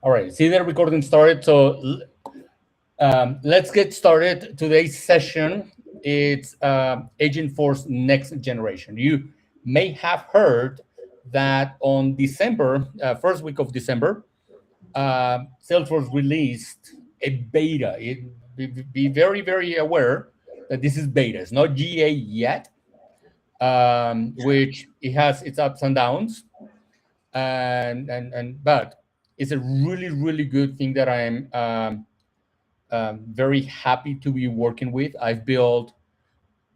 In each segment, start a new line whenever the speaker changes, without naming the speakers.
All right, see the recording started. So let's get started. Today's session, it's Agentforce Next Generation. You may have heard that on December, first week of December, Salesforce released a beta. Be very, very aware that this is beta. It's not GA yet, which it has its ups and downs. But it's a really, really good thing that I'm very happy to be working with. I've built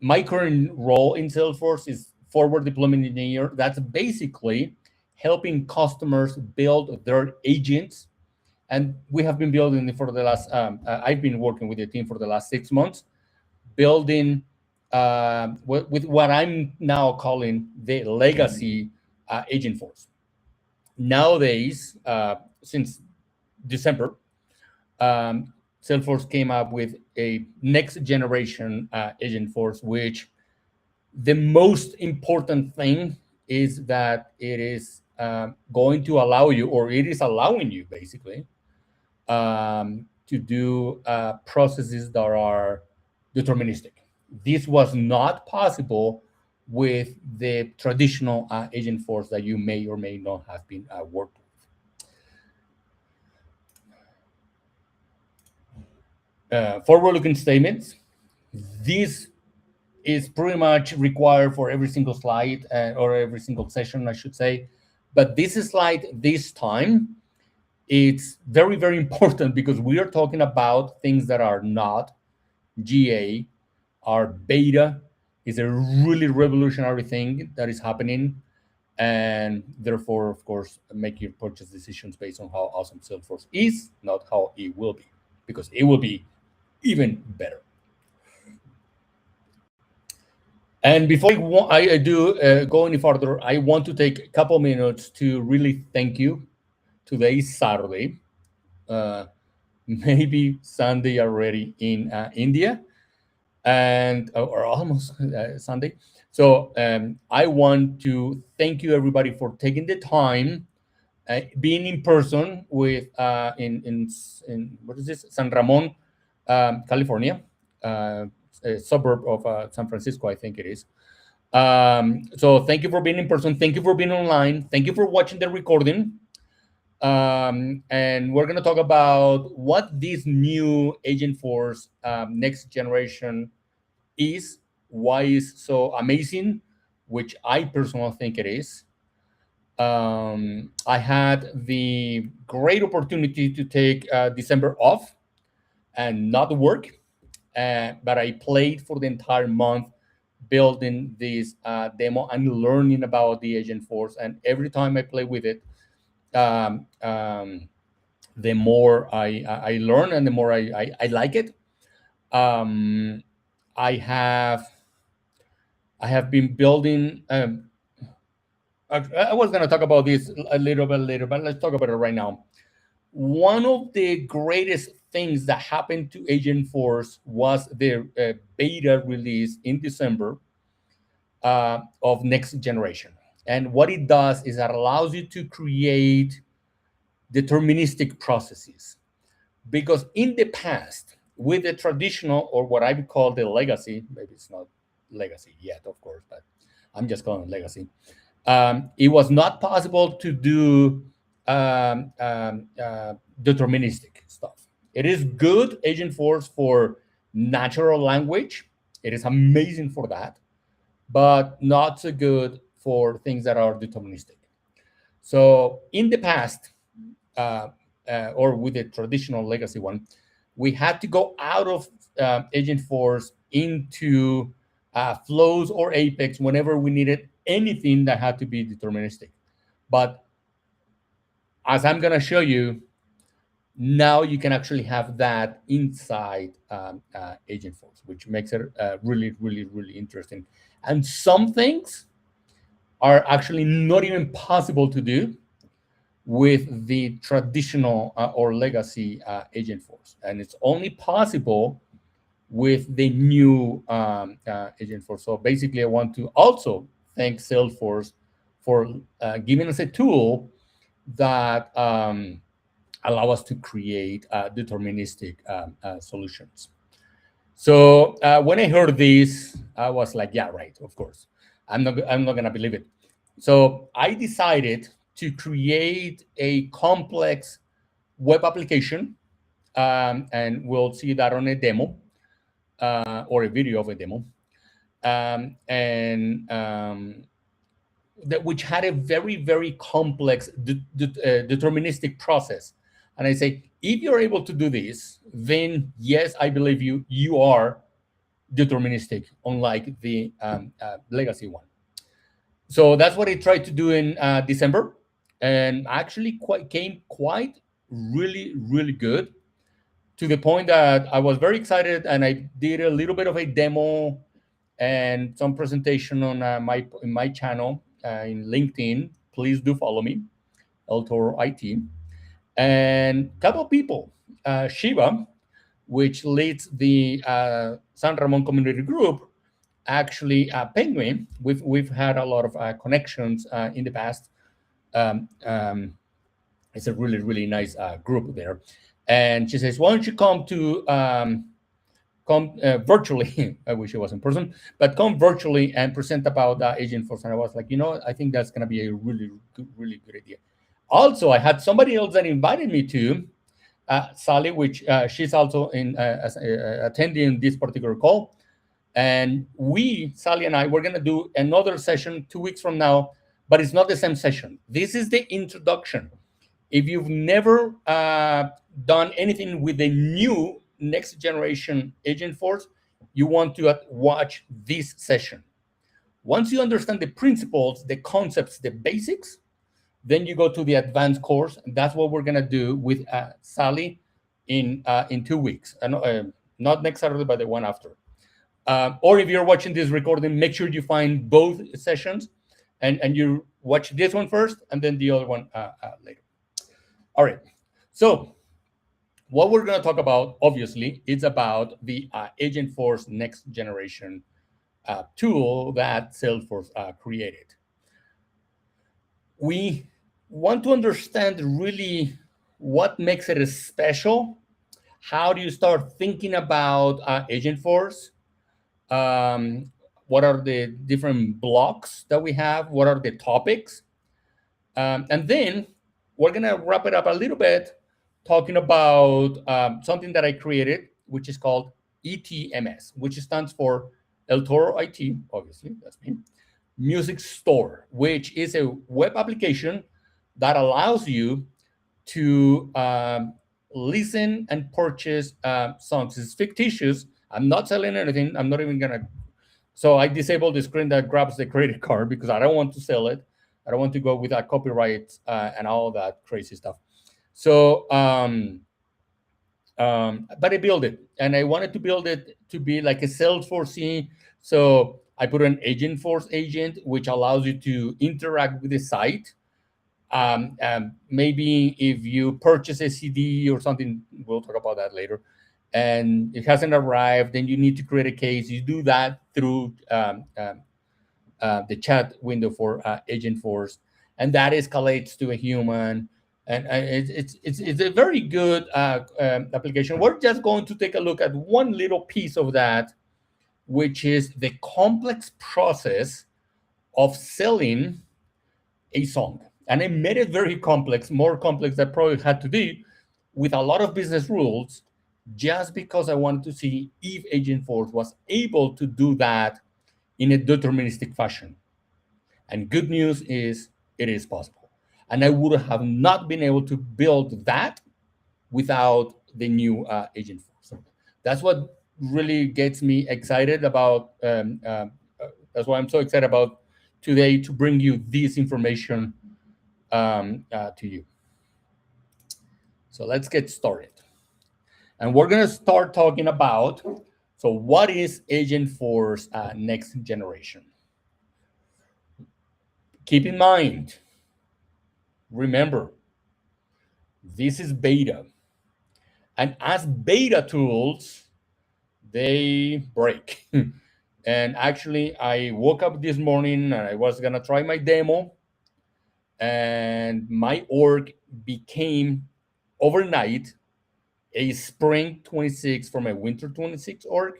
my current role in Salesforce is forward deployment engineer. That's basically helping customers build their agents. And we have been building it for the last, I've been working with the team for the last 6 months, building with what I'm now calling the legacy Agentforce. Nowadays, since December, Salesforce came up with a next generation Agentforce, which the most important thing is that it is going to allow you, or it is allowing you basically, to do processes that are deterministic. This was not possible with the traditional Agentforce that you may or may not have been worked with. Forward-looking statements. This is pretty much required for every single slide or every single session, I should say. But this slide this time, it's very, very important because we are talking about things that are not GA, are beta. Is a really revolutionary thing that is happening. And therefore, of course, make your purchase decisions based on how awesome Salesforce is, not how it will be, because it will be even better. And before I do go any further, I want to take a couple minutes to really thank you. Today is Saturday, maybe Sunday already in India, and or almost Sunday. So I want to thank you everybody for taking the time, being in person with in what is this, San Ramon, California, a suburb of San Francisco, I think it is. So thank you for being in person. Thank you for being online. Thank you for watching the recording. And we're going to talk about what this new Agentforce next generation is, why it's so amazing, which I personally think it is. I had the great opportunity to take December off and not work, but I played for the entire month building this demo and learning about the Agentforce. And every time I play with it, the more I learn and the more I like it. I have been building. I was going to talk about this a little bit later, but let's talk about it right now. One of the greatest things that happened to Agentforce was the beta release in December of next generation. And what it does is it allows you to create deterministic processes. Because in the past, with the traditional, or what I would call the legacy, maybe it's not legacy yet, of course, but I'm just calling it legacy. It was not possible to do deterministic stuff. It is good, Agentforce, for natural language. It is amazing for that, but not so good for things that are deterministic. So in the past, or with the traditional legacy one, we had to go out of Agentforce into flows or Apex whenever we needed anything that had to be deterministic. But as I'm going to show you, now you can actually have that inside Agentforce, which makes it really, really, really interesting. And some things are actually not even possible to do with the traditional or legacy Agentforce. And it's only possible with the new Agentforce. So basically, I want to also thank Salesforce for giving us a tool that allow us to create deterministic solutions. So when I heard this, I was like, yeah, right, of course. I'm not gonna believe it. So I decided to create a complex web application, and we'll see that on a demo, or a video of a demo, and that which had a very, very complex deterministic process. And I say, if you're able to do this, then yes, I believe you. You are deterministic, unlike the legacy one. So that's what I tried to do in December, and actually came quite really, really good, to the point that I was very excited, and I did a little bit of a demo and some presentation on my channel in LinkedIn. Please do follow me, El Toro IT. And a couple of people, Shiva, which leads the San Ramon Community Group, actually pinged me. We've had a lot of connections in the past. Um, um, it's a really, really nice group there. And she says, why don't you come to come virtually? I wish it was in person, but come virtually and present about Agentforce. And I was like, I think that's going to be a really good idea. Also, I had somebody else that invited me to, Sally, which she's also attending this particular call. And Sally and I, we're going to do another session 2 weeks from now, but it's not the same session. This is the introduction. If you've never done anything with the new next generation Agentforce, you want to watch this session. Once you understand the principles, the concepts, the basics, then you go to the advanced course. And that's what we're going to do with Sally in 2 weeks. Not next Saturday, but the one after. Or if you're watching this recording, make sure you find both sessions, and you watch this one first and then the other one later. All right. So what we're going to talk about, obviously, is about the Agentforce Next Generation tool that Salesforce created. We want to understand really what makes it special. How do you start thinking about Agentforce? What are the different blocks that we have? What are the topics? And then we're going to wrap it up a little bit talking about something that I created, which is called ETMS, which stands for El Toro IT, obviously, that's me, Music Store, which is a web application that allows you to listen and purchase songs. It's fictitious. I'm not selling anything. I'm not even going to. So I disabled the screen that grabs the credit card because I don't want to sell it. I don't want to go with that copyright and all that crazy stuff. So, but I built it, and I wanted to build it to be like a Salesforce. So I put an Agentforce agent, which allows you to interact with the site. Maybe if you purchase a CD or something, we'll talk about that later, and it hasn't arrived, then you need to create a case. You do that through the chat window for Agentforce, and that escalates to a human. And it's a very good application. We're just going to take a look at one little piece of that, which is the complex process of selling a song. And I made it very complex, more complex than probably had to be, with a lot of business rules, just because I wanted to see if Agentforce was able to do that in a deterministic fashion. And good news is it is possible. And I would have not been able to build that without the new Agentforce. That's what really gets me excited about. That's why I'm so excited about today, to bring you this information to you. So let's get started. And we're going to start talking about, so what is Agentforce Next Generation? Keep in mind, remember, this is beta. And as beta tools, they break. And actually, I woke up this morning and I was going to try my demo. And my org became overnight a spring 26 from a winter 26 org,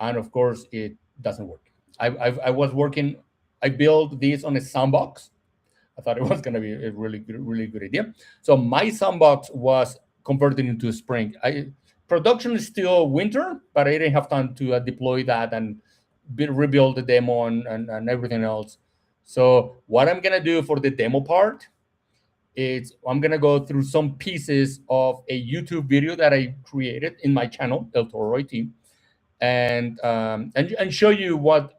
and of course it doesn't work. I was working. I built this on a sandbox. I thought it was going to be a really good idea. So my sandbox was converted into spring. Production is still winter, but I didn't have time to deploy that and rebuild the demo and everything else. So what I'm going to do for the demo part is I'm going to go through some pieces of a YouTube video that I created in my channel, El Toro IT, and show you what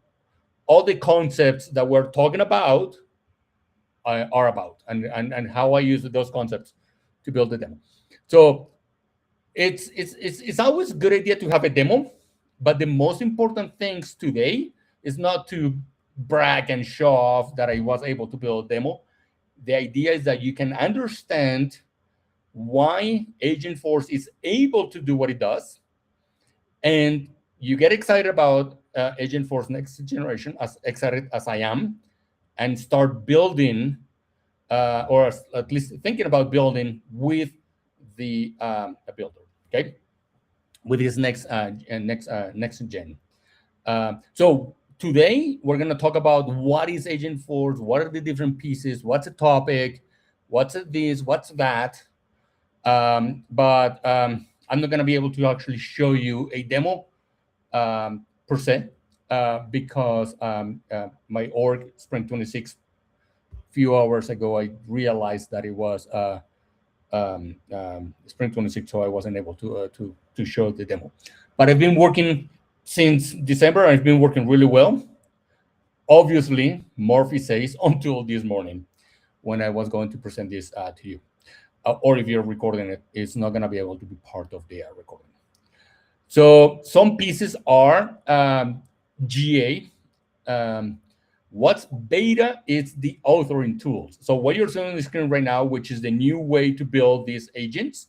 all the concepts that we're talking about are about, and how I use those concepts to build the demo. So it's always a good idea to have a demo, but the most important things today is not to brag and show off that I was able to build a demo. The idea is that you can understand why Agentforce is able to do what it does, and you get excited about Agentforce Next Generation, as excited as I am, and start building, or at least thinking about building with the builder, okay, with this next gen. So today we're going to talk about what is Agentforce, what are the different pieces, what's a topic, what's this, what's that. But I'm not going to be able to actually show you a demo per se, because my org Spring 26 few hours ago I realized that it was Spring 26, so I wasn't able to show the demo. But I've been working since December. I've been working really well. Obviously, Murphy says until this morning when I was going to present this to you. Or if you're recording it, it's not going to be able to be part of the recording. So some pieces are GA. What's beta is the authoring tools. So what you're seeing on the screen right now, which is the new way to build these agents,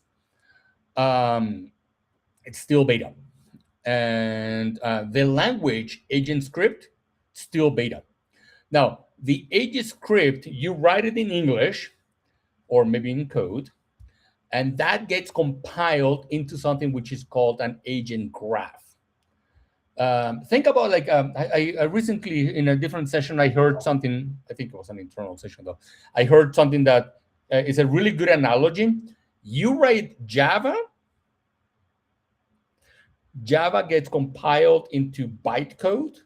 it's still beta. And the language agent script, still beta. Now, the agent script, you write it in English or maybe in code, and that gets compiled into something which is called an agent graph. Think about like, I recently in a different session, I heard something, I think it was an internal session though. I heard something that is a really good analogy. You write Java gets compiled into bytecode.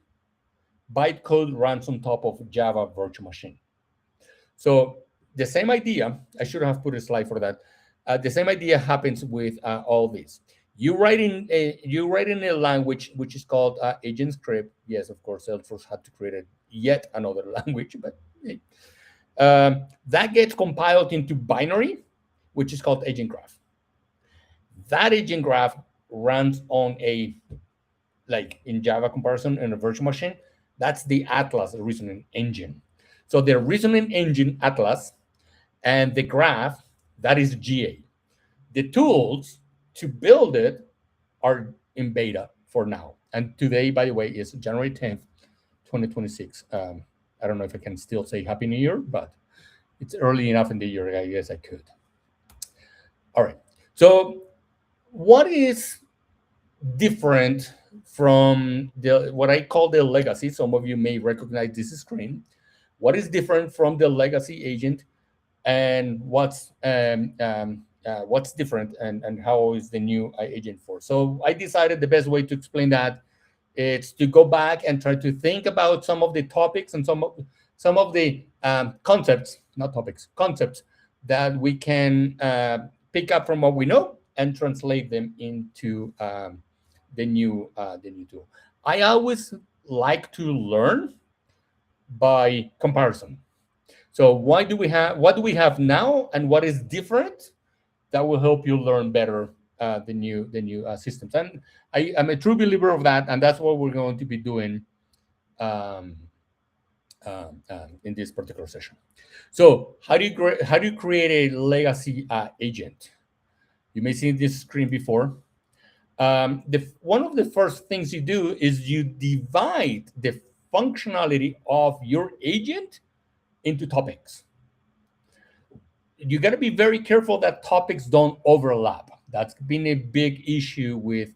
Bytecode runs on top of Java virtual machine. So the same idea, I should have put a slide for that. The same idea happens with all these. You write in a language which is called agent script. Yes, of course, Salesforce had to create yet another language, but that gets compiled into binary, which is called agent graph. That agent graph runs on a, like in Java comparison in a virtual machine, that's the Atlas reasoning engine. So the reasoning engine Atlas and the graph, that is GA. The tools to build it are in beta for now. And today, by the way, is January 10th, 2026. I don't know if I can still say Happy New Year, but it's early enough in the year, I guess I could. All right. So what is different from what I call the legacy? Some of you may recognize this screen. What is different from the legacy agent, and what's different, and how is the new Agentforce? So I decided the best way to explain that is to go back and try to think about some of the topics and some of the concepts, not topics, concepts that we can pick up from what we know and translate them into the new tool. I always like to learn by comparison. So what do we have now, and what is different that will help you learn better the new systems? And I am a true believer of that, and that's what we're going to be doing in this particular session. So how do you create a legacy agent? You may see this screen before. One of the first things you do is you divide the functionality of your agent into topics. you got to be very careful that topics don't overlap. That's been a big issue with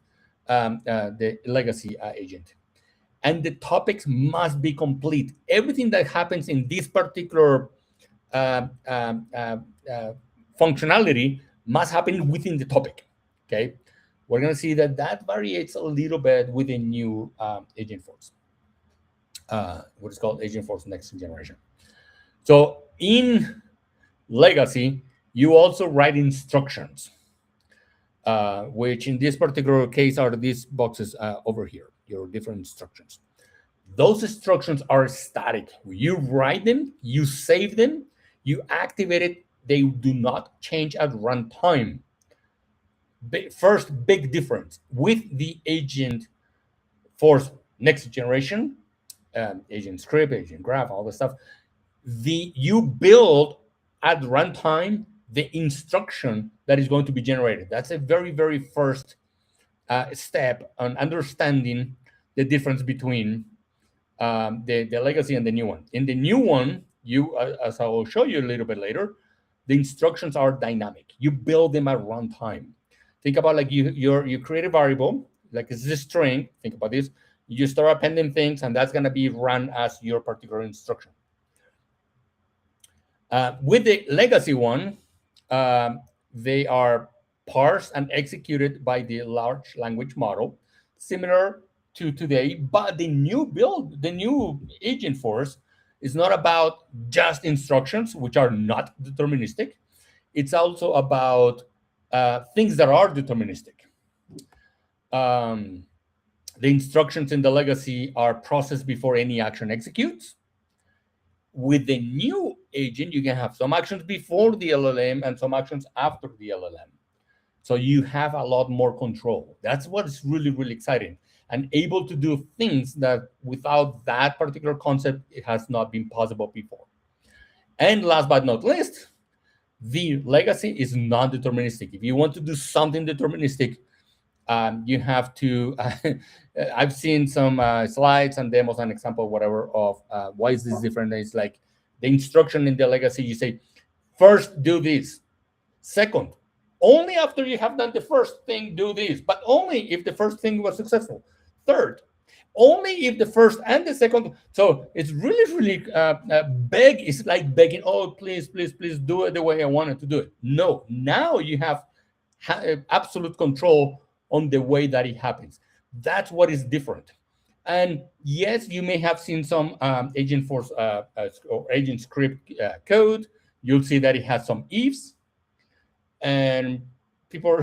the legacy agent. And the topics must be complete. Everything that happens in this particular uh, um, uh, uh, functionality must happen within the topic. Okay, we're going to see that that varies a little bit with the new Agentforce, what is called Agentforce Next Generation. So in legacy, you also write instructions, which in this particular case are these boxes over here, your different instructions. Those instructions are static. You write them, you save them, you activate it. They do not change at runtime. First big difference with the Agentforce Next Generation, Agent Script, Agent Graph, all the stuff. You build at runtime the instruction that is going to be generated. That's a very first step on understanding the difference between the legacy and the new one. In the new one, you, as I will show you a little bit later, the instructions are dynamic. You build them at runtime. Think about like you create a variable, like it's a string. Think about this. You start appending things, and that's going to be run as your particular instruction. With the legacy one, they are parsed and executed by the large language model, similar to today. But the new build, the new Agentforce, is not about just instructions, which are not deterministic. It's also about things that are deterministic. The instructions in the legacy are processed before any action executes. With the new agent, you can have some actions before the LLM and some actions after the LLM. So you have a lot more control. That's what's really exciting, and able to do things that without that particular concept, it has not been possible before. And last but not least, the legacy is non-deterministic. If you want to do something deterministic, you have to, I've seen some slides and demos and example, whatever, of why is this different. It's like the instruction in the legacy, you say, first do this. Second, only after you have done the first thing, do this, but only if the first thing was successful. Third, only if the first and the second. So it's really beg. It's like begging, oh, please do it the way I wanted to do it. No, now you have absolute control on the way that it happens. That's what is different. And yes, you may have seen some Agentforce or agent script code. You'll see that it has some ifs. And people,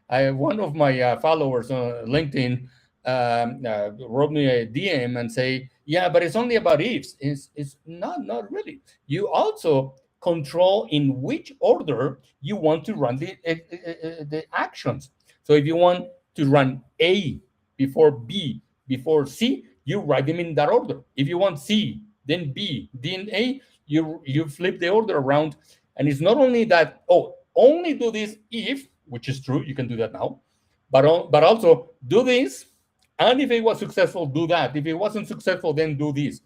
one of my followers on LinkedIn wrote me a DM and say, yeah, but it's only about ifs. It's not really. You also control in which order you want to run the actions. So if you want to run A before B, before C, you write them in that order. If you want C, then B, then A, you flip the order around. And it's not only that, oh, only do this if, which is true, you can do that now, but also do this, and if it was successful, do that. If it wasn't successful, then do this,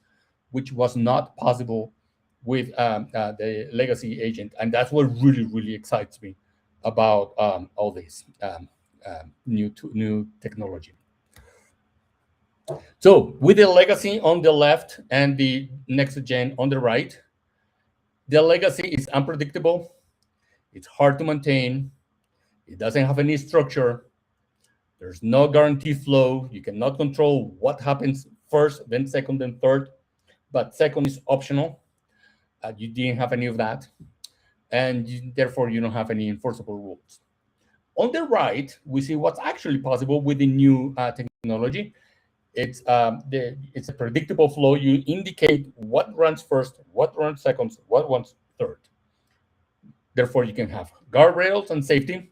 which was not possible with the legacy agent. And that's what really excites me about all this new technology. So with the legacy on the left and the next gen on the right, the legacy is unpredictable. It's hard to maintain. It doesn't have any structure. There's no guaranteed flow. You cannot control what happens first, then second, then third. But second is optional. You didn't have any of that. And therefore, you don't have any enforceable rules. On the right, we see what's actually possible with the new technology. It's a predictable flow. You indicate what runs first, what runs second, what runs third. Therefore, you can have guardrails and safety.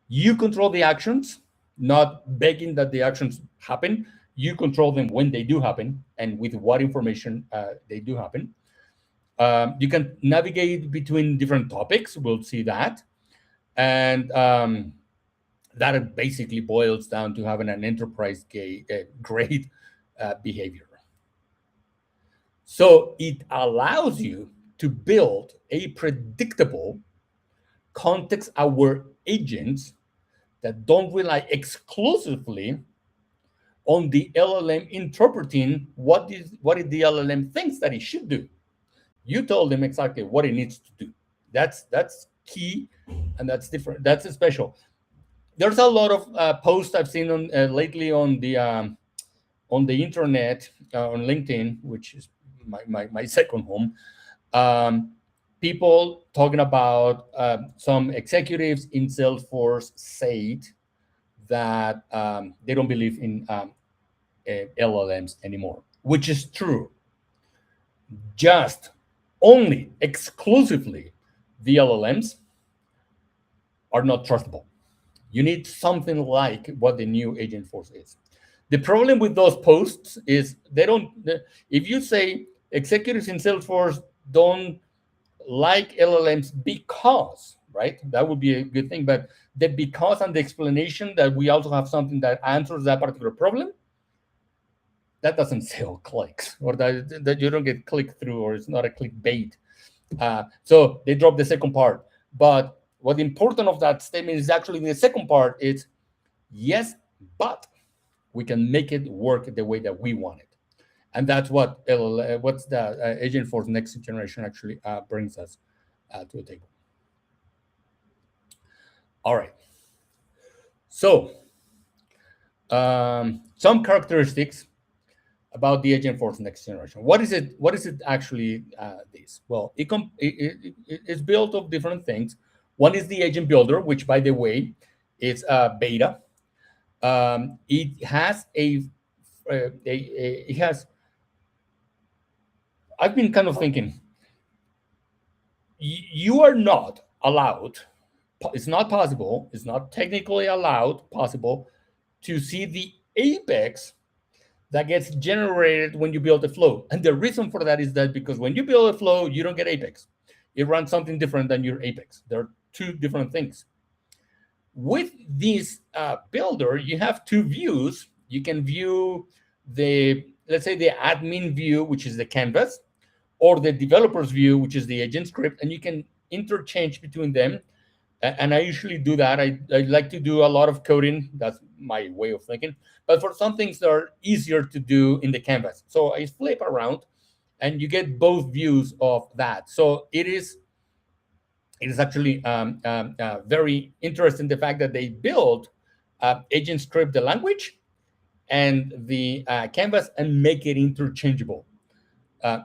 You control the actions, not begging that the actions happen. You control them when they do happen and with what information they do happen. You can navigate between different topics. We'll see that. And that basically boils down to having an enterprise-grade behavior. So it allows you to build a predictable, context-aware agents that don't rely exclusively on the LLM interpreting what is the LLM thinks that it should do. You told them exactly what it needs to do. That's key, and that's different. That's special. There's a lot of posts I've seen on lately on the internet, on LinkedIn, which is my second home. People talking about some executives in Salesforce said that they don't believe in LLMs anymore, which is true. Just only exclusively the LLMs are not trustable. You need something like what the new Agentforce is. The problem with those posts is they don't. If you say executives in Salesforce don't like LLMs because, right, that would be a good thing. But the because and the explanation that we also have something that answers that particular problem, that doesn't sell clicks, or that you don't get click through, or it's not a clickbait. So they drop the second part. But what's important of that statement is actually the second part. It's yes, but we can make it work the way that we want it, and that's what what's the Agentforce Next Generation actually brings us to the table. All right. So some characteristics about the Agentforce Next Generation. What is it? What is it actually? This? Well, it's built of different things. One is the agent builder, which, by the way, is beta. It has it has. I've been kind of thinking. You are not allowed. It's not possible. It's not technically allowed. Possible to see the apex that gets generated when you build a flow. And the reason for that is that because when you build a flow, you don't get apex. It runs something different than your apex. There are two different things. With this builder, you have two views. You can view let's say the admin view, which is the canvas, or the developer's view, which is the agent script, and you can interchange between them. And I usually do that. I like to do a lot of coding. That's my way of thinking. But for some things that are easier to do in the canvas. So I flip around and you get both views of that. So it is actually very interesting, the fact that they build agent script, the language, and the canvas, and make it interchangeable.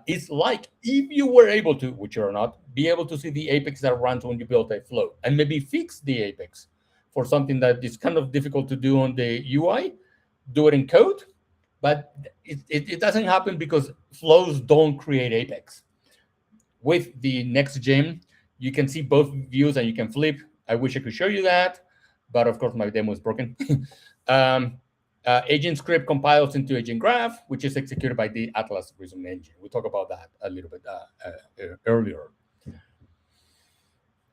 It's like if you were able to, which you're not, be able to see the apex that runs when you build a flow, and maybe fix the apex for something that is kind of difficult to do on the UI, do it in code. But it doesn't happen because flows don't create apex. With the next gen, you can see both views and you can flip. I wish I could show you that, but of course my demo is broken. Agent script compiles into agent graph, which is executed by the Atlas reasoning engine. We talked about that a little bit earlier.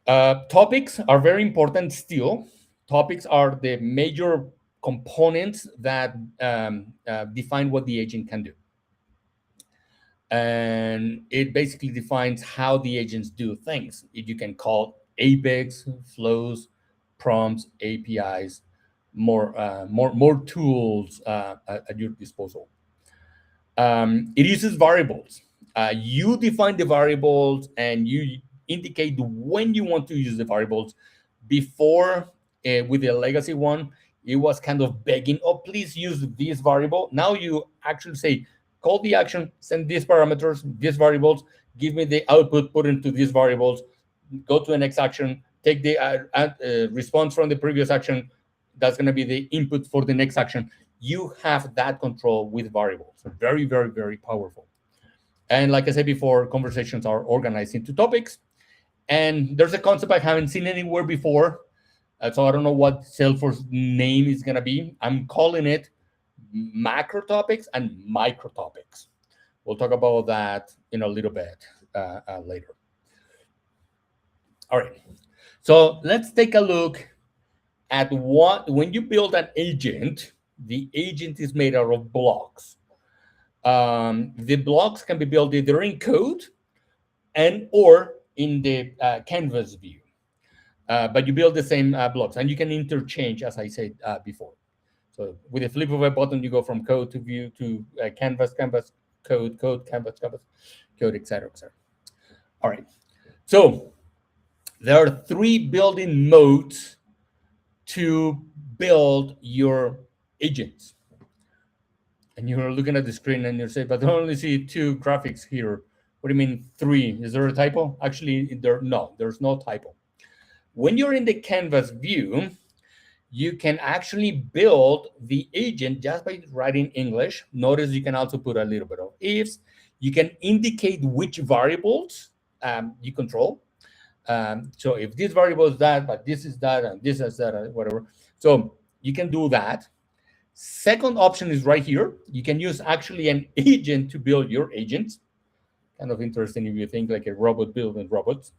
Topics are very important still. Topics are the major components that define what the agent can do. And it basically defines how the agents do things. You can call apex, flows, prompts, APIs, more tools at your disposal. It uses variables. You define the variables and you indicate when you want to use the variables. Before, with the legacy one, it was kind of begging, oh, please use this variable. Now you actually say, call the action, send these parameters, these variables, give me the output, put into these variables, go to the next action, take the response from the previous action. That's going to be the input for the next action. You have that control with variables. Very, very, very powerful. And like I said before, conversations are organized into topics. And there's a concept I haven't seen anywhere before. So I don't know what Salesforce name is going to be. I'm calling it macro topics and micro topics. We'll talk about that in a little bit later. All right. So let's take a look at when you build an agent, the agent is made out of blocks. The blocks can be built either in code and or in the canvas view. But you build the same blocks, and you can interchange, as I said before. So with a flip of a button, you go from code to view to canvas, canvas, code, code, canvas, canvas, code, etc., etc. All right. So there are 3 building modes to build your agents. And you're looking at the screen and you say, but I only see 2 graphics here. What do you mean 3? Is there a typo? Actually, there's no typo. When you're in the canvas view, you can actually build the agent just by writing English. Notice you can also put a little bit of ifs. You can indicate which variables you control. So if this variable is that, but this is that, and this is that, and whatever. So you can do that. Second option is right here. You can use actually an agent to build your agents. Kind of interesting if you think like a robot building robots.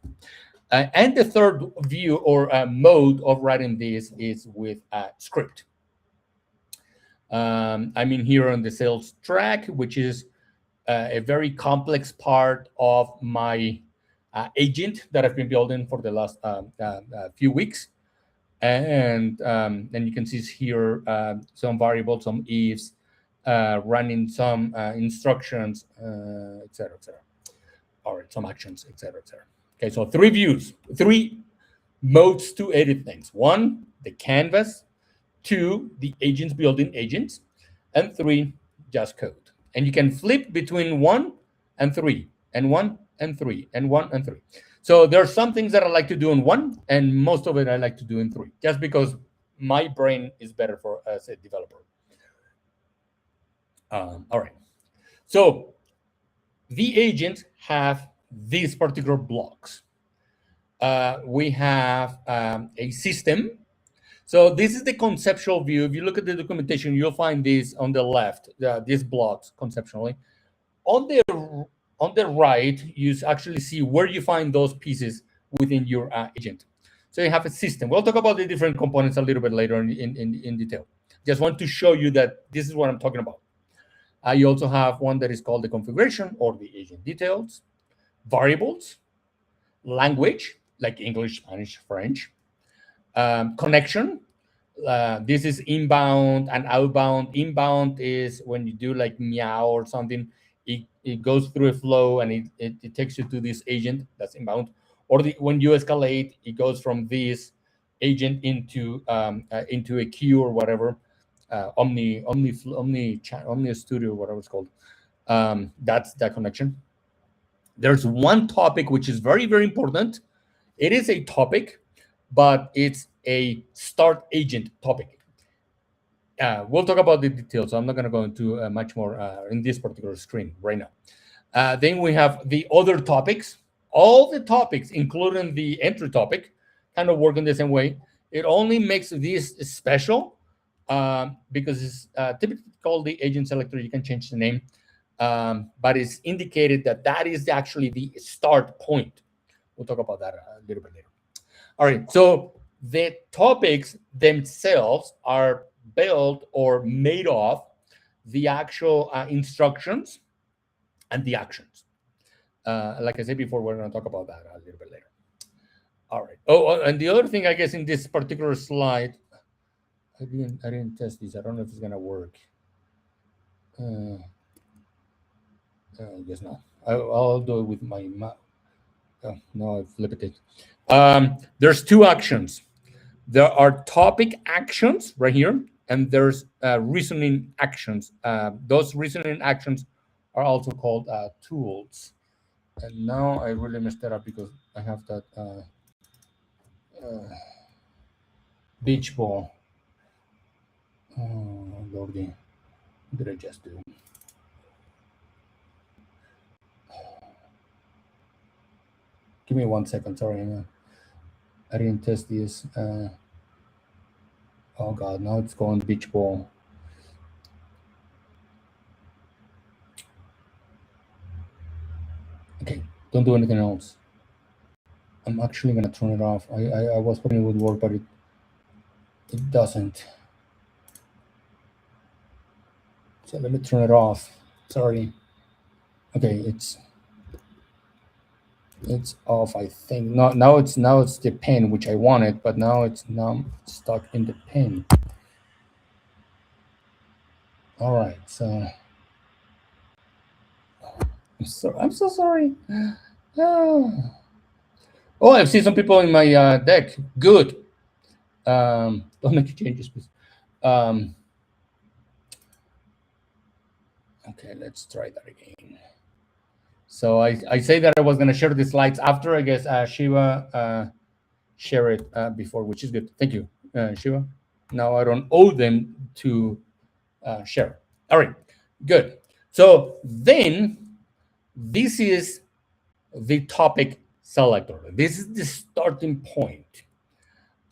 And the third view or mode of writing this is with a script. I'm in here on the sales track, which is a very complex part of my agent that I've been building for the last few weeks. And then you can see here some variables, some ifs, running some instructions, etc., etc. All right, some actions, etc., etc. Okay, so 3 views, 3 modes to edit things. 1, the canvas. 2, the agents building agents. And 3, just code. And you can flip between 1 and 3, and 1 and 3, and 1 and 3. So there are some things that I like to do in 1, and most of it I like to do in 3, just because my brain is better for as a developer. All right. So the agents have these particular blocks. We have a system. So this is the conceptual view. If you look at the documentation, you'll find these on the left, these blocks conceptually. On the right, you actually see where you find those pieces within your agent. So you have a system. We'll talk about the different components a little bit later in detail. Just want to show you that this is what I'm talking about. You also have one that is called the configuration or the agent details, variables, language, like English, Spanish, French, connection. This is inbound and outbound. Inbound is when you do like meow or something, it goes through a flow and it takes you to this agent, that's inbound. Or when you escalate, it goes from this agent into a queue or whatever, Omni Studio, whatever it's called. That's that connection. There's one topic which is very, very important. It is a topic, but it's a start agent topic. We'll talk about the details, so I'm not going to go into much more in this particular screen right now. Then we have the other topics. All the topics, including the entry topic, kind of work in the same way. It only makes this special because it's typically called the agent selector. You can change the name, but it's indicated that is actually the start point. We'll talk about that a little bit later. All right, so the topics themselves are built or made of the actual instructions and the actions. Like I said before, we're going to talk about that a little bit later. All right. Oh, and the other thing, I guess, in this particular slide, I didn't test this. I don't know if it's going to work. I guess not. I'll do it with my mouse. Oh, no, I flipped it. There's 2 actions. There are topic actions right here, and there's reasoning actions. Those reasoning actions are also called tools. And now I really messed that up because I have that beach ball. Oh, Lordy. What did I just do? Give me 1 second. Sorry, I didn't test this. Oh God, now it's going beach ball. Okay, don't do anything else. I'm actually gonna turn it off. I was hoping it would work, but it doesn't. So let me turn it off. Sorry. Okay, it's It's off, I think. No, now it's the pen which I wanted, but now it's stuck in the pen. All right, so I'm so sorry. Oh, I've seen some people in my deck. Good. Don't make changes, please. Okay, let's try that again. So I say that I was going to share the slides after. I guess Shiva share it before, which is good. Thank you, Shiva. Now I don't owe them to share. All right, good. So then this is the topic selector. This is the starting point.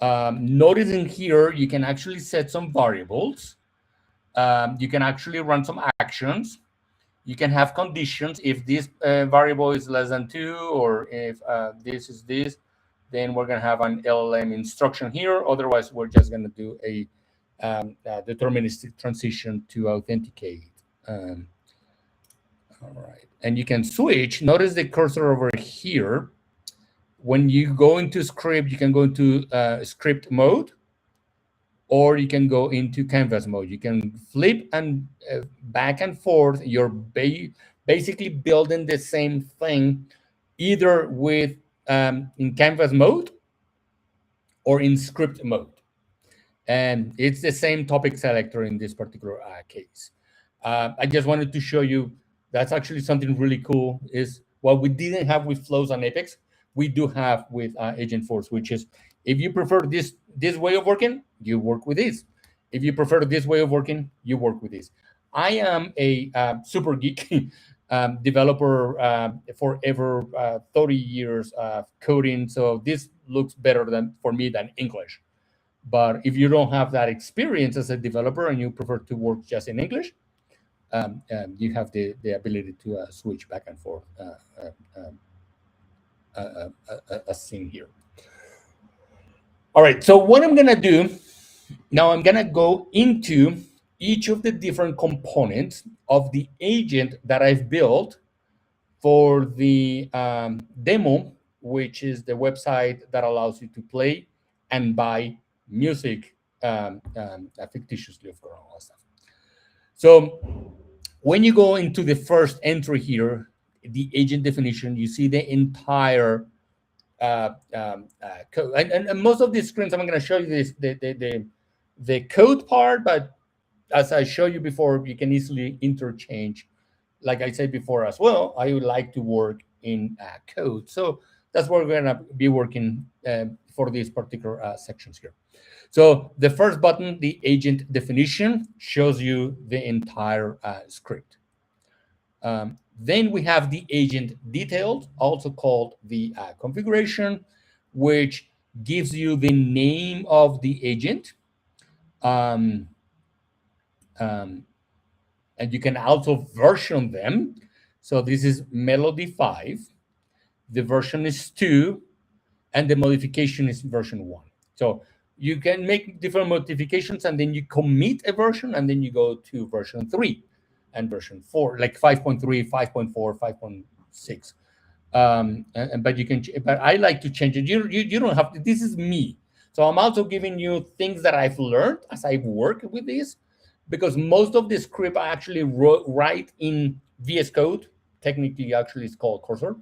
Notice in here, you can actually set some variables. You can actually run some actions. You can have conditions. If this variable is less than 2, or if this is this, then we're going to have an LLM instruction here. Otherwise, we're just going to do a deterministic transition to authenticate. All right. And you can switch. Notice the cursor over here. When you go into script, you can go into script mode, or you can go into canvas mode. You can flip and back and forth. You're basically building the same thing, either with in canvas mode or in script mode. And it's the same topic selector in this particular case. I just wanted to show you that's actually something really cool. Is what we didn't have with flows and Apex, we do have with Agentforce, which is if you prefer this way of working, you work with this. If you prefer this way of working, you work with this. I am a super geek developer forever, 30 years coding, so this looks better for me than English. But if you don't have that experience as a developer and you prefer to work just in English, you have the ability to switch back and forth as seen here. All right, so what I'm gonna do now, I'm gonna go into each of the different components of the agent that I've built for the demo, which is the website that allows you to play and buy music fictitiously, of course, all that stuff. So when you go into the first entry here, the agent definition, you see the entire code. And most of these screens, I'm going to show you this the code part, but as I showed you before, you can easily interchange. Like I said before as well, I would like to work in code. So that's what we're going to be working for these particular sections here. So the first button, the agent definition, shows you the entire script. Then we have the agent details, also called the configuration, which gives you the name of the agent. And you can also version them. So this is Melody 5. The version is 2, and the modification is version 1. So you can make different modifications, and then you commit a version, and then you go to version 3 and version 4, like 5.3, 5.4, 5.6. But you can, but I like to change it. You don't have to. This is me. So I'm also giving you things that I've learned as I work with this, because most of the script I actually write in VS Code. Technically, actually, it's called Cursor.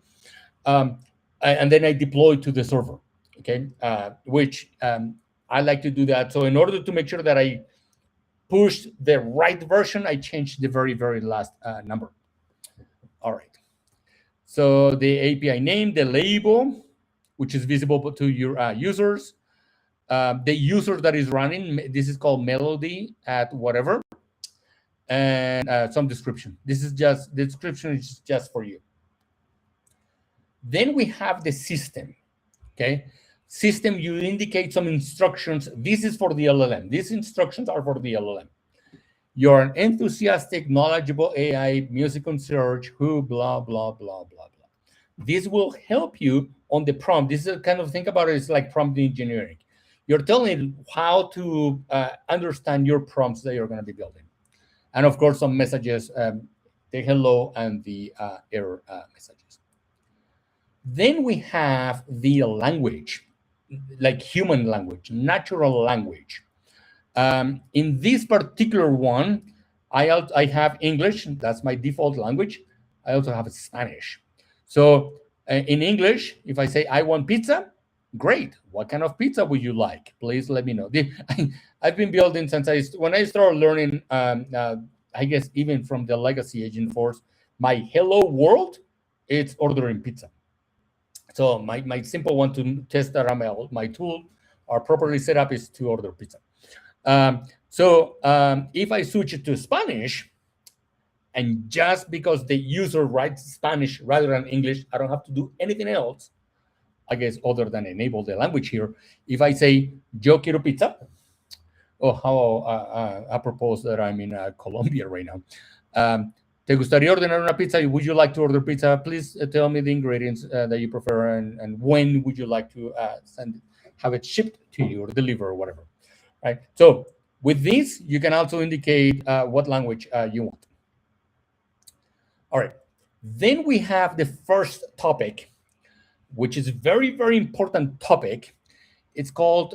And then I deploy to the server, okay? Which I like to do that. So in order to make sure that I push the right version, I changed the very, very last number. All right. So the API name, the label, which is visible to your users, the user that is running, this is called Melody at whatever, and some description. This is just, the description is just for you. Then we have the system, okay? System, you indicate some instructions. This is for the LLM. These instructions are for the LLM. You're an enthusiastic, knowledgeable AI music concierge who blah, blah, blah, blah, blah. This will help you on the prompt. This is a kind of, think about it, it's like prompt engineering. You're telling it how to understand your prompts that you're going to be building. And of course, some messages, the hello and the error messages. Then we have the language, like human language, natural language. In this particular one, I have English, that's my default language. I also have Spanish. So in English, if I say I want pizza, great. What kind of pizza would you like? Please let me know. I've been building since when I started learning, I guess even from the legacy Agentforce, my hello world, it's ordering pizza. So my simple one to test that my tool are properly set up is to order pizza. If I switch it to Spanish, and just because the user writes Spanish rather than English, I don't have to do anything else, I guess, other than enable the language here. If I say, yo quiero pizza, oh, how apropos that I'm in Colombia right now. ¿Te gustaría ordenar una pizza? Would you like to order pizza? Please tell me the ingredients that you prefer and when would you like to have it shipped to you or deliver or whatever, right? So with this, you can also indicate what language you want. All right, then we have the first topic, which is very, very important topic. It's called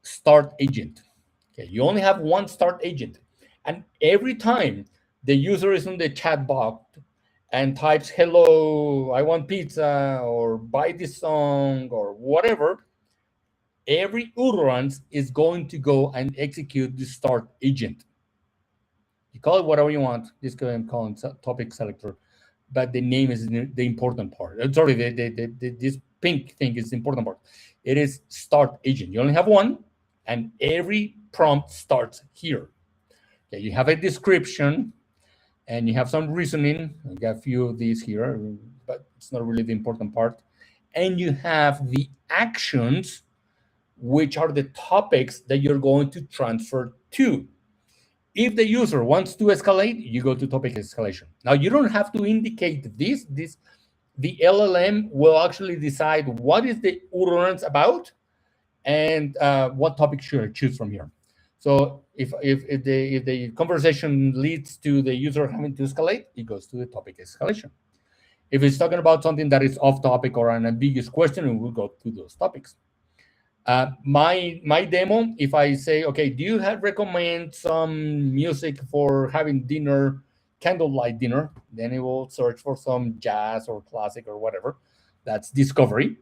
start agent. Okay, you only have one start agent. And every time the user is in the chat box and types, hello, I want pizza, or buy this song, or whatever, every utterance is going to go and execute the start agent. You call it whatever you want. This guy I'm calling topic selector, but the name is the important part. Sorry, this pink thing is the important part. It is start agent. You only have one, and every prompt starts here. Okay, you have a description, and you have some reasoning. I got a few of these here, but it's not really the important part. And you have the actions, which are the topics that you're going to transfer to. If the user wants to escalate, you go to topic escalation. Now, you don't have to indicate this. The LLM will actually decide what is the utterance about and what topic should I choose from here. So if the conversation leads to the user having to escalate, it goes to the topic escalation. If it's talking about something that is off topic or an ambiguous question, it will go to those topics. My demo, if I say, okay, do you recommend some music for having dinner, candlelight dinner? Then it will search for some jazz or classic or whatever. That's discovery.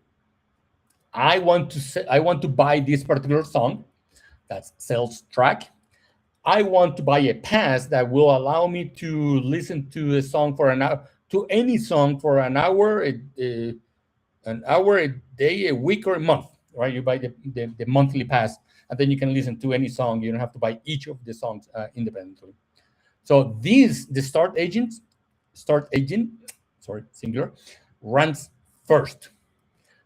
I want to buy this particular song. That's sales track. I want to buy a pass that will allow me to listen to a song for an hour, to any song for an hour, a day, a week, or a month. Right? You buy the monthly pass, and then you can listen to any song. You don't have to buy each of the songs independently. So the start agent, singular, runs first.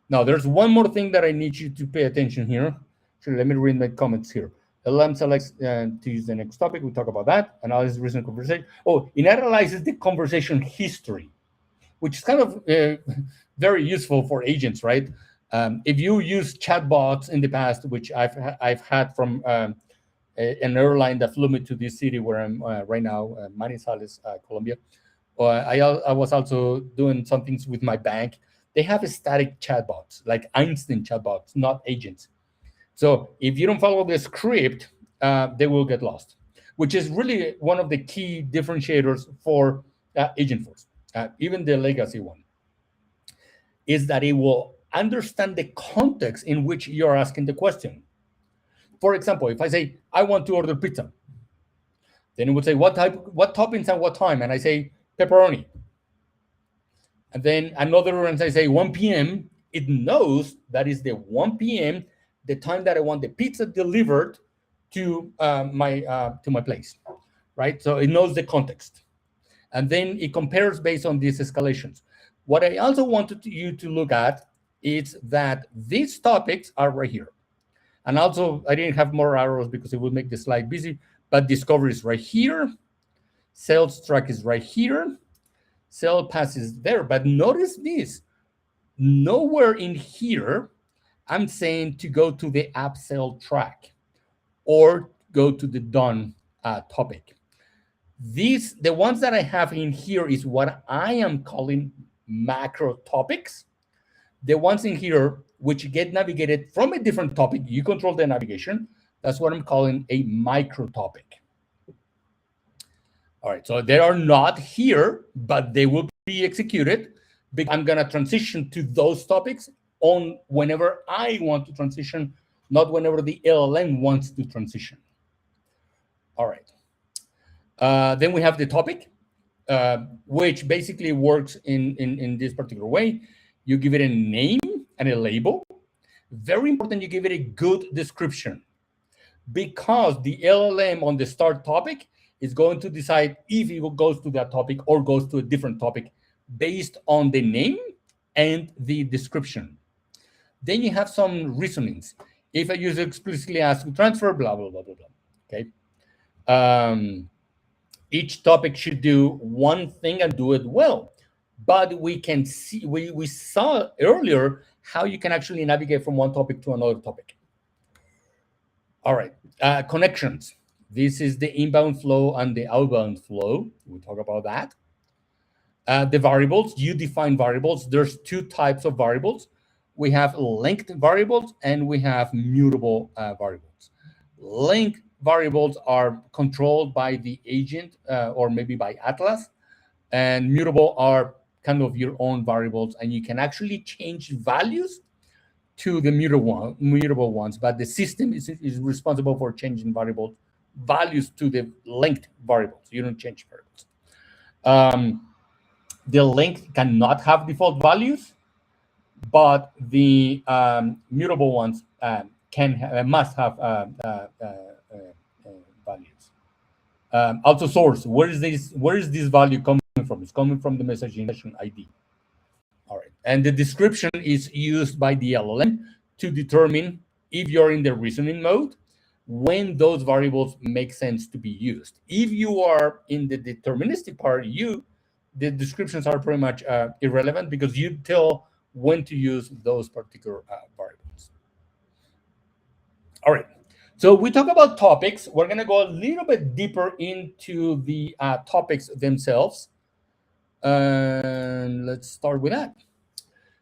Now, there's one more thing that I need you to pay attention here. So let me read my comments here. LM selects to use the next topic. We talk about that. Analysis recent conversation. Oh, it analyzes the conversation history, which is kind of very useful for agents, right? If you use chatbots in the past, which I've had from an airline that flew me to this city where I'm right now, Manizales, Colombia. I was also doing some things with my bank. They have static chatbots, like Einstein chatbots, not agents. So if you don't follow the script, they will get lost, which is really one of the key differentiators for Agentforce, even the legacy one, is that it will understand the context in which you're asking the question. For example, if I say, I want to order pizza, then it would say, what toppings and what time? And I say, pepperoni. And then another one, I say 1 p.m., it knows that is the 1 p.m., the time that I want the pizza delivered to my place, right? So it knows the context. And then it compares based on these escalations. What I also wanted you to look at is that these topics are right here. And also, I didn't have more arrows because it would make the slide busy, but discovery is right here. Sales track is right here. Sell pass is there. But notice this. Nowhere in here, I'm saying to go to the app sell track or go to the done topic. The ones that I have in here is what I am calling macro topics. The ones in here which get navigated from a different topic, you control the navigation. That's what I'm calling a micro topic. All right, so they are not here, but they will be executed because I'm gonna transition to those topics on whenever I want to transition, not whenever the LLM wants to transition. All right. Then we have the topic, which basically works in this particular way. You give it a name and a label. Very important, you give it a good description, because the LLM on the start topic is going to decide if it goes to that topic or goes to a different topic based on the name and the description. Then you have some reasonings. If a user explicitly asks to transfer, blah, blah, blah, blah, blah. Okay. Each topic should do one thing and do it well. But we can see, we saw earlier how you can actually navigate from one topic to another topic. All right, connections. This is the inbound flow and the outbound flow. We'll talk about that. The variables, you define variables. There's two types of variables. We have linked variables and we have mutable variables. Linked variables are controlled by the agent or maybe by Atlas, and mutable are kind of your own variables, and you can actually change values to the mutable ones, but the system is responsible for changing values to the linked variables. You don't change variables. The linked cannot have default values, but the mutable ones must have values. Also source, where is this value coming from? It's coming from the messaging session ID. All right, and the description is used by the LLM to determine if you're in the reasoning mode, when those variables make sense to be used. If you are in the deterministic part, the descriptions are pretty much irrelevant, because you tell when to use those particular variables. All right, so we talk about topics. We're going to go a little bit deeper into the topics themselves. And let's start with that.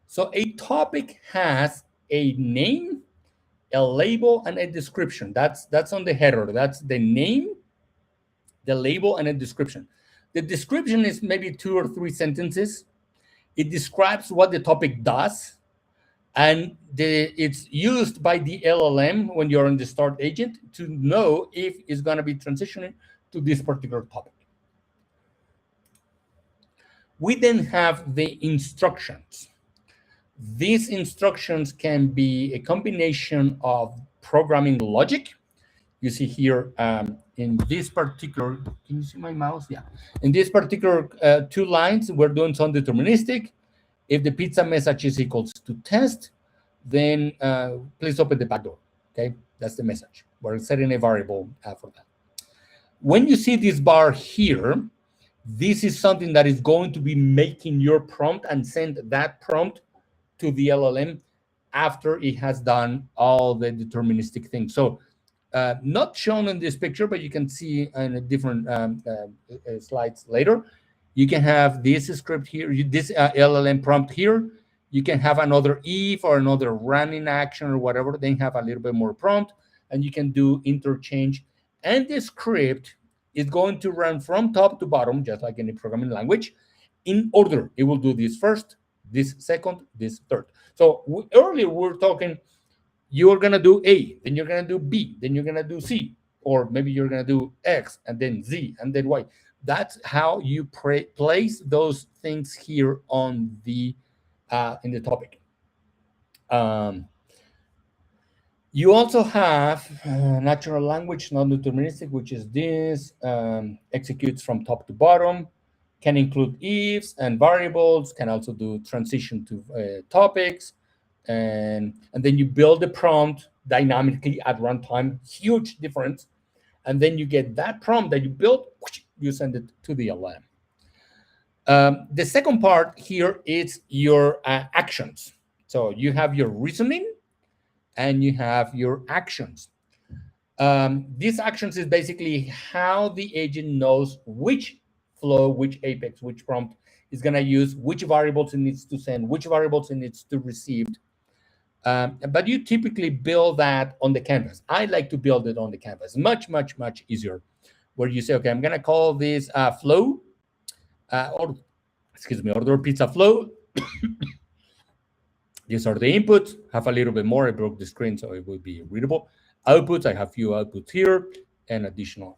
So a topic has a name, a label, and a description. That's on the header. That's the name, the label, and a description. The description is maybe 2 or 3 sentences. It describes what the topic does, and it's used by the LLM when you're on the start agent to know if it's going to be transitioning to this particular topic. We then have the instructions. These instructions can be a combination of programming logic. You see here in this particular, can you see my mouse? Yeah. In this particular 2 lines, we're doing some deterministic. If the pizza message is equals to test, then please open the back door. Okay, that's the message. We're setting a variable for that. When you see this bar here, this is something that is going to be making your prompt and send that prompt to the LLM after it has done all the deterministic things. So not shown in this picture, but you can see in a different slides later. You can have this script here, this LLM prompt here. You can have another if or another running action or whatever, then have a little bit more prompt, and you can do interchange. And the script is going to run from top to bottom, just like any programming language, in order. It will do this first, this second, this third. So earlier we were talking, you're going to do A, then you're going to do B, then you're going to do C, or maybe you're going to do X, and then Z, and then Y. That's how you place those things here on the in the topic. You also have natural language, non-deterministic, which is this, executes from top to bottom, can include ifs and variables, can also do transition to topics, and then you build the prompt dynamically at runtime, huge difference. And then you get that prompt that you built, you send it to the LLM. The second part here is your actions. So you have your reasoning and you have your actions. These actions is basically how the agent knows which flow, which apex, which prompt It's going to use which variables it needs to send, which variables it needs to receive. But you typically build that on the canvas. I like to build it on the canvas. Much, much, much easier. Where you say, okay, I'm going to call this flow, or excuse me, order pizza flow. These are the inputs. Have a little bit more. I broke the screen so it would be readable. Outputs, I have few outputs here and additional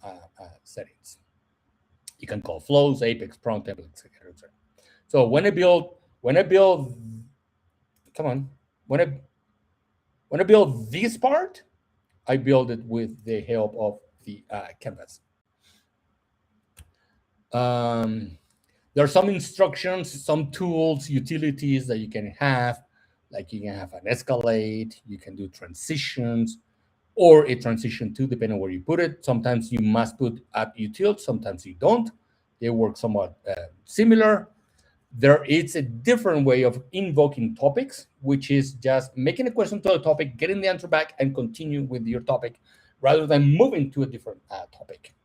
settings. You can call flows, apex, prompt templates, etc. So when I build, come on, when I build this part, I build it with the help of the canvas. There are some instructions, some tools, utilities that you can have, like you can have an escalate, you can do transitions, or a transition to, depending on where you put it. Sometimes you must put at util, sometimes you don't. They work somewhat similar. There is a different way of invoking topics, which is just making a question to a topic, getting the answer back, and continue with your topic, rather than moving to a different topic.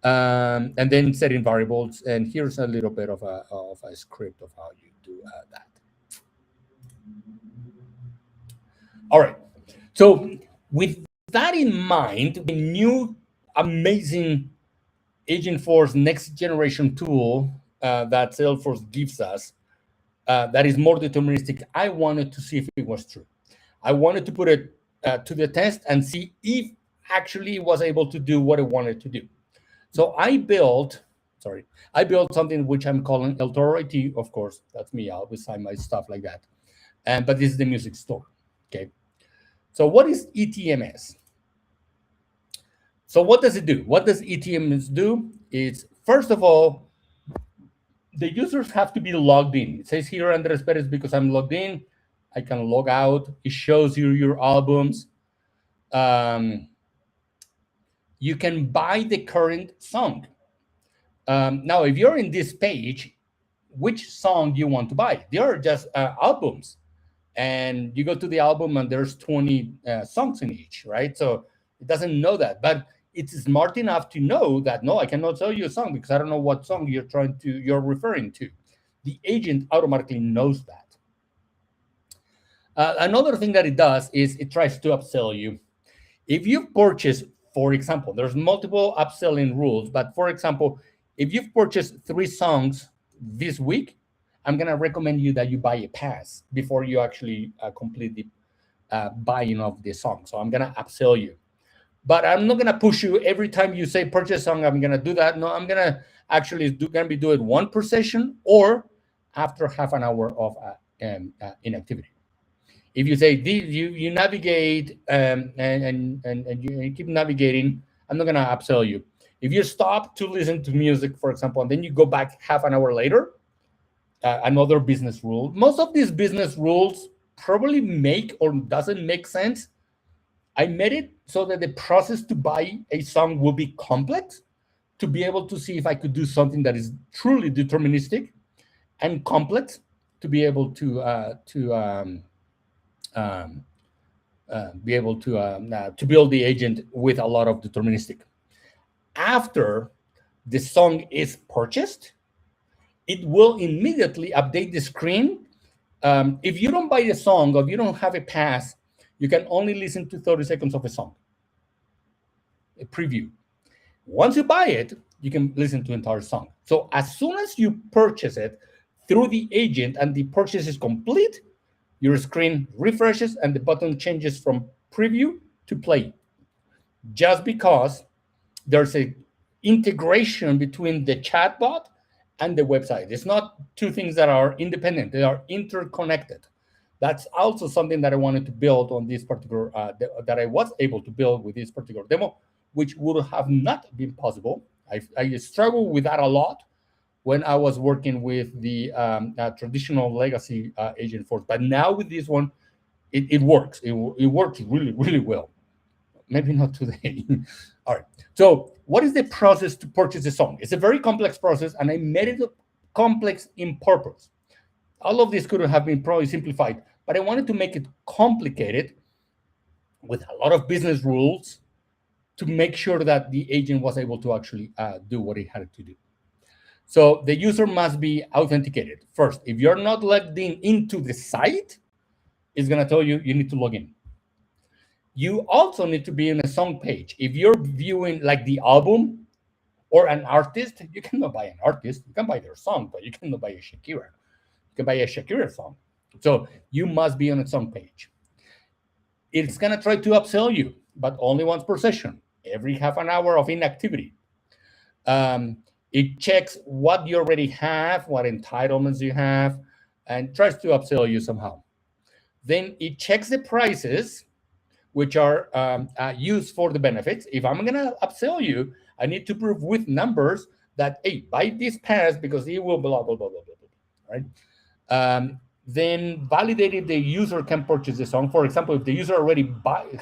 And then setting variables. And here's a little bit of a script of how you do that. All right. So with that in mind, the new amazing Agentforce Next Generation tool that Salesforce gives us, that is more deterministic, I wanted to see if it was true. I wanted to put it to the test and see if actually it was able to do what it wanted to do. So I built something which I'm calling El Toro IT. Of course, that's me. I always sign my stuff like that. But this is the music store. Okay. So what is ETMS? So what does it do? What does ETMS do? It's, first of all, the users have to be logged in. It says here, Andres Perez, because I'm logged in. I can log out. It shows you your albums. You can buy the current song. Now, if you're in this page, which song do you want to buy? They are just albums. And you go to the album and there's 20 songs in each, right? So it doesn't know that, but it's smart enough to know that, no, I cannot sell you a song because I don't know what song you're referring to. The agent automatically knows that. Another thing that it does is it tries to upsell you. If you purchase, for example, there's multiple upselling rules, but for example, if you've purchased 3 songs this week, I'm going to recommend you that you buy a pass before you actually complete the buying of the song. So I'm going to upsell you. But I'm not going to push you every time you say purchase song, I'm going to do that. No, I'm going to actually do it one per session or after half an hour of inactivity. If you say you navigate and you keep navigating, I'm not going to upsell you. If you stop to listen to music, for example, and then you go back half an hour later, another business rule. Most of these business rules probably make or doesn't make sense. I made it so that the process to buy a song will be complex, to be able to see if I could do something that is truly deterministic, and complex to be able to build the agent with a lot of deterministic. After the song is purchased, it will immediately update the screen. If you don't buy the song or if you don't have a pass, you can only listen to 30 seconds of a song, a preview. Once you buy it, you can listen to the entire song. So as soon as you purchase it through the agent and the purchase is complete, your screen refreshes and the button changes from preview to play. Just because there's a integration between the chatbot and the website. It's not two things that are independent, they are interconnected. That's also something that I wanted to build on this particular, that I was able to build with this particular demo, which would have not been possible. I struggled with that a lot when I was working with the traditional legacy Agentforce. But now with this one, it works. It works really, really well. Maybe not today. All right. So what is the process to purchase a song? It's a very complex process, and I made it complex in purpose. All of this could have been probably simplified, but I wanted to make it complicated with a lot of business rules to make sure that the agent was able to actually do what it had to do. So the user must be authenticated. First, if you're not logged in into the site, it's going to tell you you need to log in. You also need to be in a song page. If you're viewing like the album or an artist, you cannot buy an artist. You can buy their song, but you cannot buy a Shakira. You can buy a Shakira song. So you must be on a song page. It's going to try to upsell you, but only once per session, every half an hour of inactivity. It checks what you already have, what entitlements you have, and tries to upsell you somehow. Then it checks the prices, which are used for the benefits. If I'm going to upsell you, I need to prove with numbers that, hey, buy this pass because it will blah, blah, blah, blah, blah, blah, right? Then validate if the user can purchase the song. For example, if the user already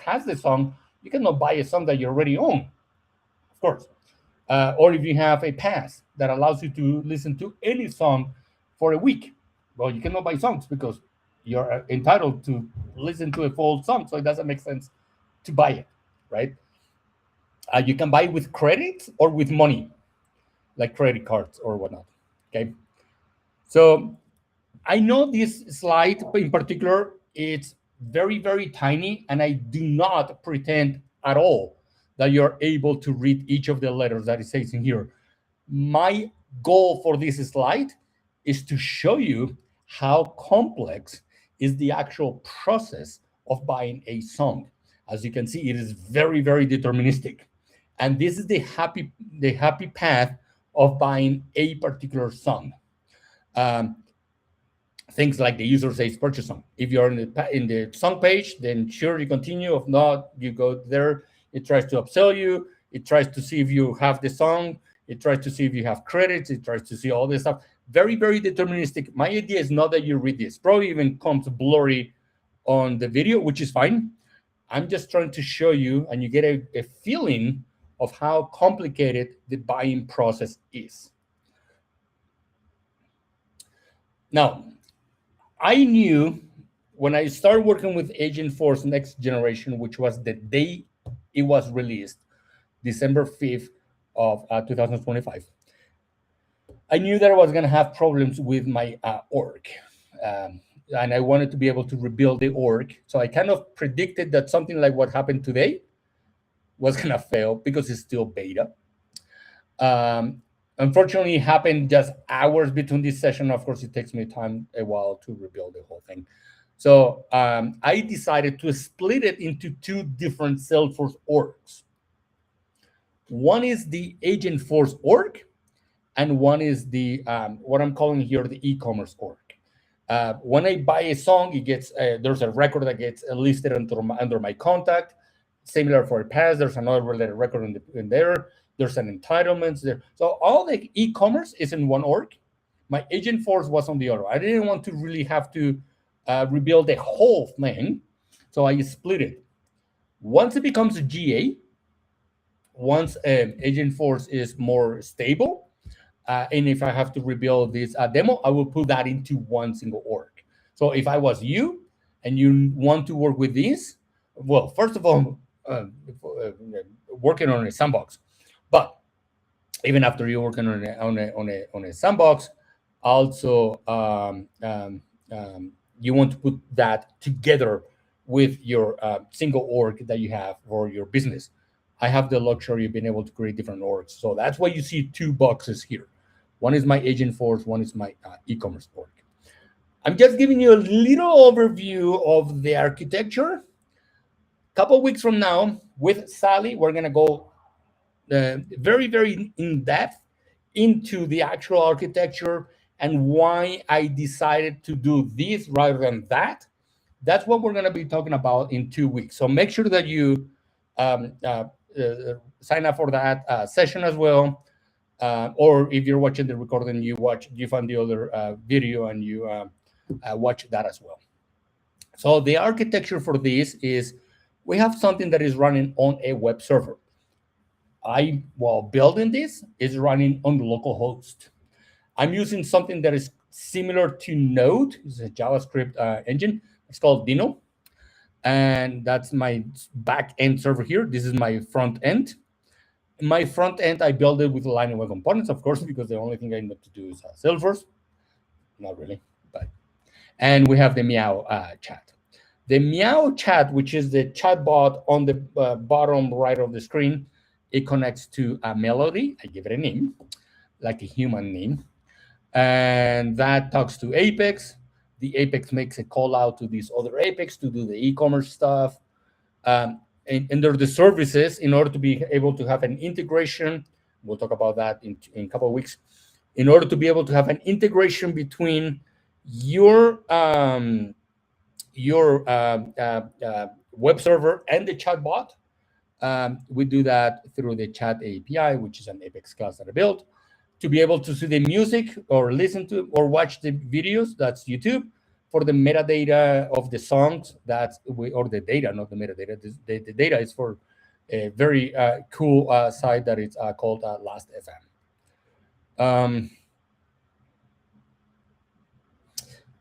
has the song, you cannot buy a song that you already own, of course. Or if you have a pass that allows you to listen to any song for a week, well, you cannot buy songs because you're entitled to listen to a full song, so it doesn't make sense to buy it, right? You can buy with credit or with money, like credit cards or whatnot, okay? So I know this slide in particular, it's very, very tiny, and I do not pretend at all that you're able to read each of the letters that it says in here. My goal for this slide is to show you how complex is the actual process of buying a song. As you can see, it is very, very deterministic. And this is the happy path of buying a particular song. Things like the user says purchase song. If you're in the song page, then sure, you continue. If not, you go there. It tries to upsell you. It tries to see if you have the song. It tries to see if you have credits. It tries to see all this stuff. Very, very deterministic. My idea is not that you read this. Probably even comes blurry on the video, which is fine. I'm just trying to show you, and you get a feeling of how complicated the buying process is. Now, I knew when I started working with Agentforce Next Generation, which was the day it was released, December 5th of 2025, I knew that I was going to have problems with my org. And I wanted to be able to rebuild the org. So I kind of predicted that something like what happened today was going to fail because it's still beta. Unfortunately, it happened just hours between this session. Of course, it takes me a while to rebuild the whole thing. So I decided to split it into two different Salesforce orgs. One is the Agentforce org, and one is the what I'm calling here the e-commerce org. When I buy a song, it gets there's a record that gets listed under my contact. Similar for a pass, there's another related record in there. There's an entitlements there. So all the e-commerce is in one org. My Agentforce was on the other. I didn't want to really have to rebuild the whole thing, so I split it. Once it becomes a GA, once Agentforce is more stable, and if I have to rebuild this demo, I will put that into one single org. So if I was you and you want to work with this, well, first of all, working on a sandbox. But even after you're working on a sandbox, also you want to put that together with your single org that you have for your business. I have the luxury of being able to create different orgs. So that's why you see two boxes here. One is my Agentforce, one is my e-commerce org. I'm just giving you a little overview of the architecture. A couple of weeks from now, with Sally, we're going to go very, very in-depth into the actual architecture and why I decided to do this rather than that. That's what we're going to be talking about in 2 weeks. So make sure that you sign up for that session as well. Or if you're watching the recording, you find the other video and you watch that as well. So the architecture for this is we have something that is running on a web server. While building this, is running on the local host. I'm using something that is similar to Node. It's a JavaScript engine. It's called Dino. And that's my back end server here. This is my front end. My front end, I build it with line web components, of course, because the only thing I need to do is Salesforce. Not really, but. And we have the Meow chat. The Meow chat, which is the chatbot on the bottom right of the screen, it connects to a Melody. I give it a name, like a human name. And that talks to Apex. The Apex makes a call out to these other Apex to do the e-commerce stuff. And under the services, in order to be able to have an integration, we'll talk about that in a couple of weeks, in order to be able to have an integration between your web server and the chatbot, we do that through the chat API, which is an Apex class that I built. To be able to see the music or listen to or watch the videos, that's YouTube. For the metadata of the songs, or the data, not the metadata. The data is for a very cool site that it's called Last.fm.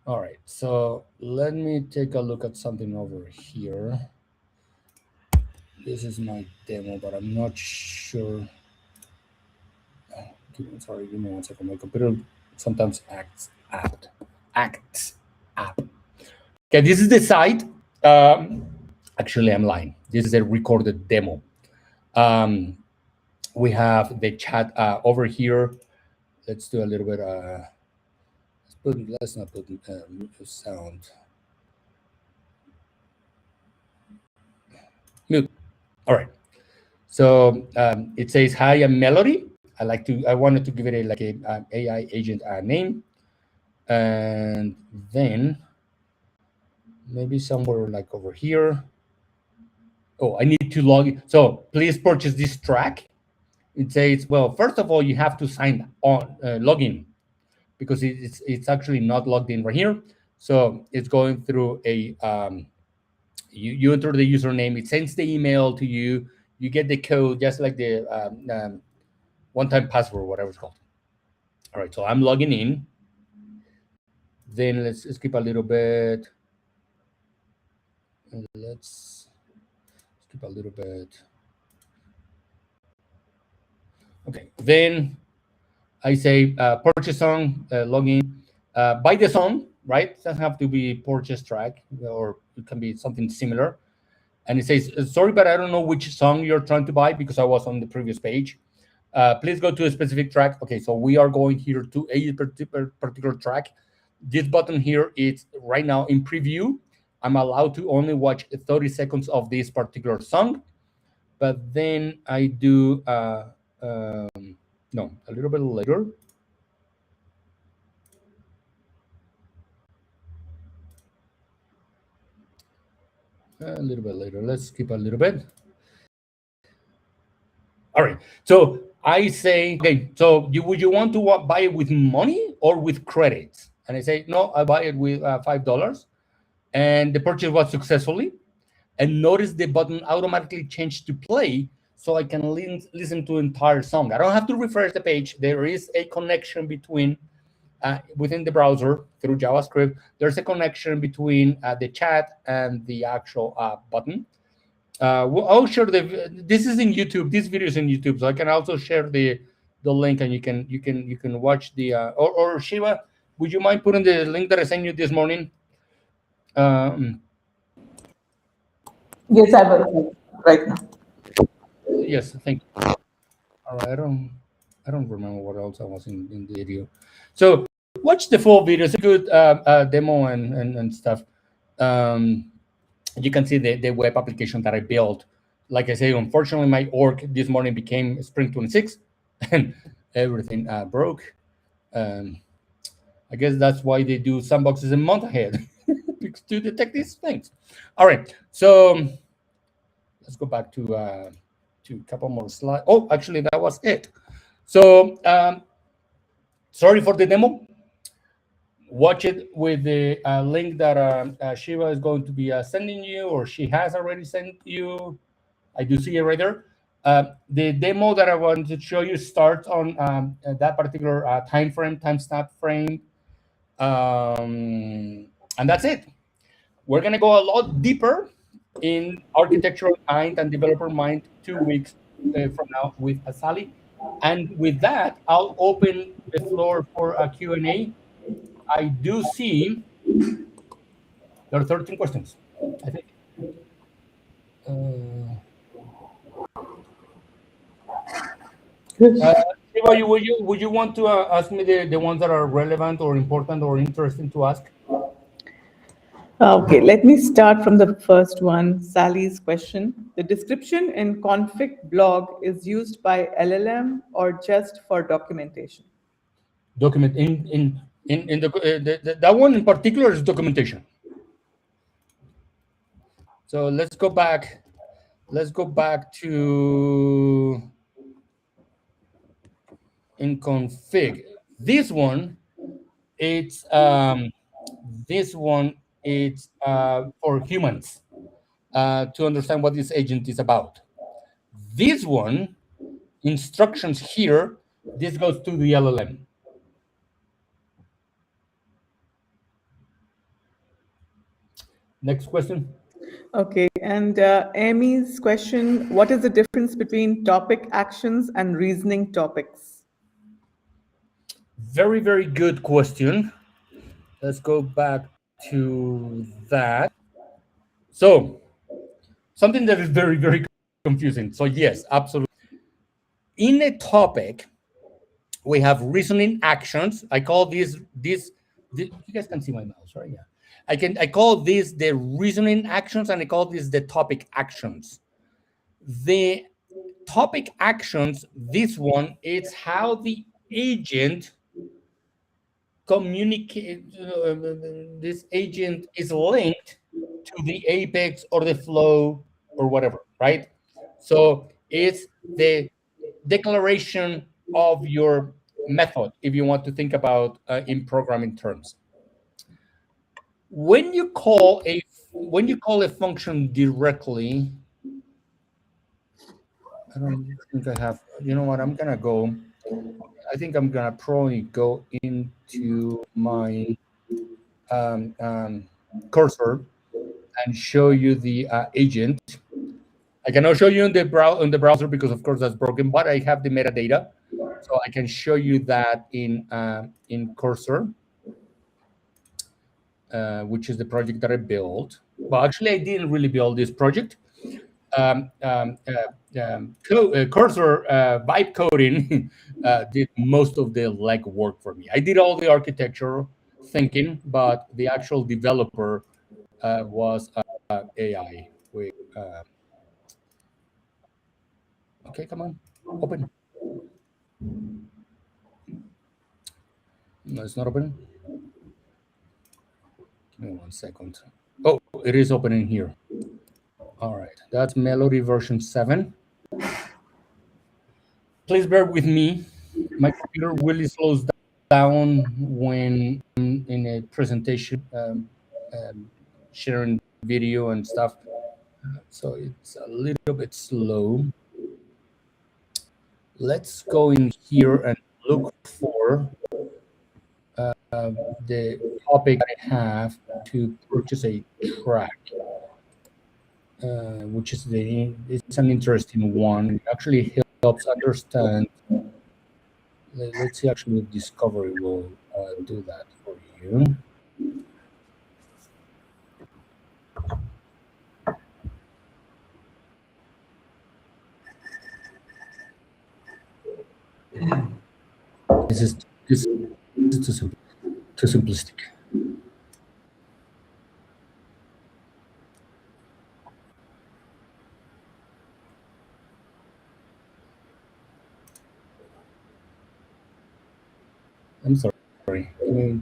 All right, so let me take a look at something over here. This is my demo, but I'm not sure. Sorry, give me 1 second. My computer sometimes acts up. Okay, this is the site. Actually, I'm lying. This is a recorded demo. We have the chat over here. Let's do a little bit. Let's not put sound. Mute. All right. So it says, "Hi, I'm Melody. I wanted to give it a AI agent name, and then maybe somewhere like over here. Oh, I need to log in. So please purchase this track." It says, well, first of all, you have to sign on, log in, because it's actually not logged in right here. So it's going through a you enter the username, it sends the email to you, you get the code, just like the one-time password, whatever it's called. All right, so I'm logging in. Then let's skip a little bit. Let's skip a little bit. Okay, then I say purchase song, login, buy the song, right? It doesn't have to be purchase track, or it can be something similar. And it says, sorry, but I don't know which song you're trying to buy because I was on the previous page. Please go to a specific track. Okay, so we are going here to a particular track. This button here is right now in preview. I'm allowed to only watch 30 seconds of this particular song, but then I do, no, a little bit later. A little bit later. Let's skip a little bit. All right. So I say, okay, so would you want to buy it with money or with credits? And I say, no, I buy it with $5. And the purchase was successfully. And notice the button automatically changed to play, so I can listen to entire song. I don't have to refresh the page. There is a connection between, within the browser through JavaScript, there's a connection between the chat and the actual button. I'll share this is in YouTube. This video is in YouTube, so I can also share the link, and you can watch the or Shiva, would you mind putting the link that I sent you this morning?
Yes, I will right now.
Yes, thank you. All right, I don't remember what else I was in the video. So watch the full video. It's a good demo and stuff. You can see the web application that I built. Like I say, unfortunately, my org this morning became Spring 26, and everything broke. I guess that's why they do sandboxes a month ahead to detect these things. All right, so let's go back to a couple more slides. Oh, actually, that was it. So sorry for the demo. Watch it with the link that Shiva is going to be sending you, or she has already sent you. I do see it right there. The demo that I want to show you starts on that particular timestamp frame. And that's it. We're going to go a lot deeper in architectural mind and developer mind 2 weeks from now with Sally. And with that, I'll open the floor for a Q&A. I do see there are 13 questions, I think. Shiva, would you want to ask me the ones that are relevant or important or interesting to ask?
Okay, let me start from the first one, Sally's question. The description in config blog is used by LLM or just for documentation?
Document in that one in particular is documentation. So let's go back. Let's go back to in config. This one, it's for humans to understand what this agent is about. This one, instructions here, this goes to the LLM. Next question.
Okay, and Amy's question, what is the difference between topic actions and reasoning topics?
Very, very good question. Let's go back to that. So, something that is very, very confusing. So, yes, absolutely. In a topic, we have reasoning actions. I call this, you guys can see my mouse, right? Yeah. I call this the reasoning actions, and I call this the topic actions. The topic actions, this one, it's how the agent communicate. This agent is linked to the apex or the flow or whatever, right? So it's the declaration of your method, if you want to think about in programming terms. When you call a function directly, I don't think I have. You know what? I think I'm gonna probably go into my cursor and show you the agent. I cannot show you in the browser because, of course, that's broken. But I have the metadata, so I can show you that in Cursor, which is the project that I built. Well, actually, I didn't really build this project. Cursor vibe coding did most of the legwork for me. I did all the architecture thinking, but the actual developer was AI. Okay, come on, open. No, it's not open. Give me 1 second. Oh, it is opening here. All right, that's Melody version 7. Please bear with me. My computer really slows down when in a presentation, sharing video and stuff. So it's a little bit slow. Let's go in here and look for the topic I have to purchase a track, which is it's an interesting one. It actually helps understand. Let's see, actually, Discovery will do that for you. This is too simplistic. I'm sorry.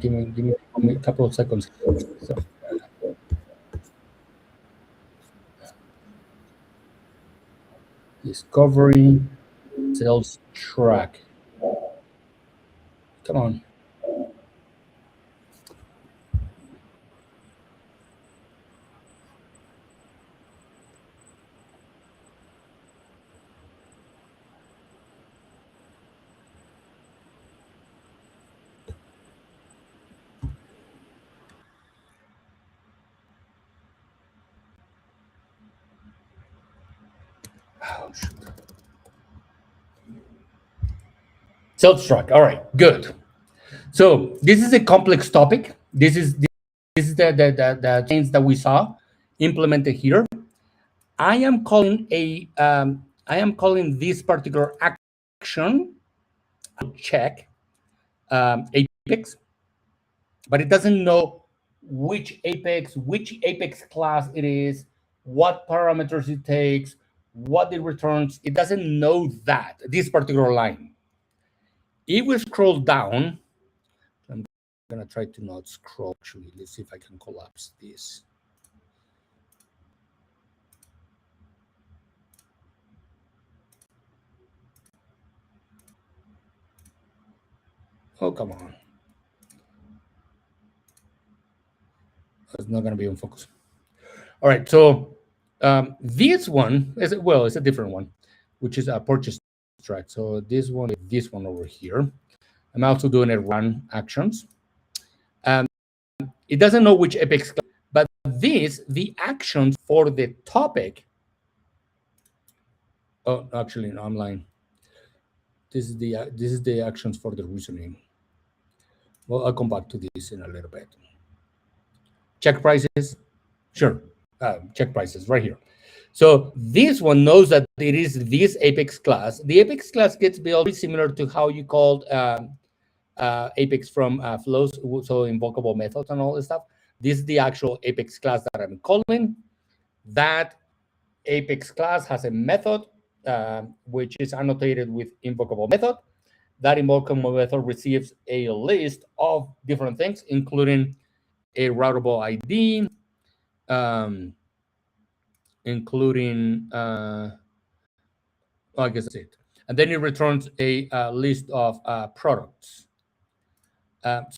Give me a couple of seconds. So, Discovery sales track. Come on. Oh, shoot. Self-struct. All right, good. So this is a complex topic. This is the things that we saw implemented here. I am calling this particular action check apex, but it doesn't know which apex class it is, what parameters it takes, what it returns. It doesn't know that this particular line. If we scroll down, I'm gonna try to not scroll. Actually, let's see if I can collapse this. Oh, come on. It's not going to be on focus. All right. So this one is, well, it's a different one, which is a purchase track. So this one over here. I'm also doing a run actions. It doesn't know which apex, but the actions for the topic. Oh, actually, no, I'm lying. This is the actions for the reasoning. Well, I'll come back to this in a little bit. Check prices, sure. Check prices right here. So this one knows that it is this apex class. The apex class gets built very similar to how you called apex from flows, so invocable methods and all this stuff. This is the actual apex class that I'm calling. That apex class has a method which is annotated with invocable method. That invocable method receives a list of different things, including a routable ID, including, I guess that's it. And then it returns a list of products.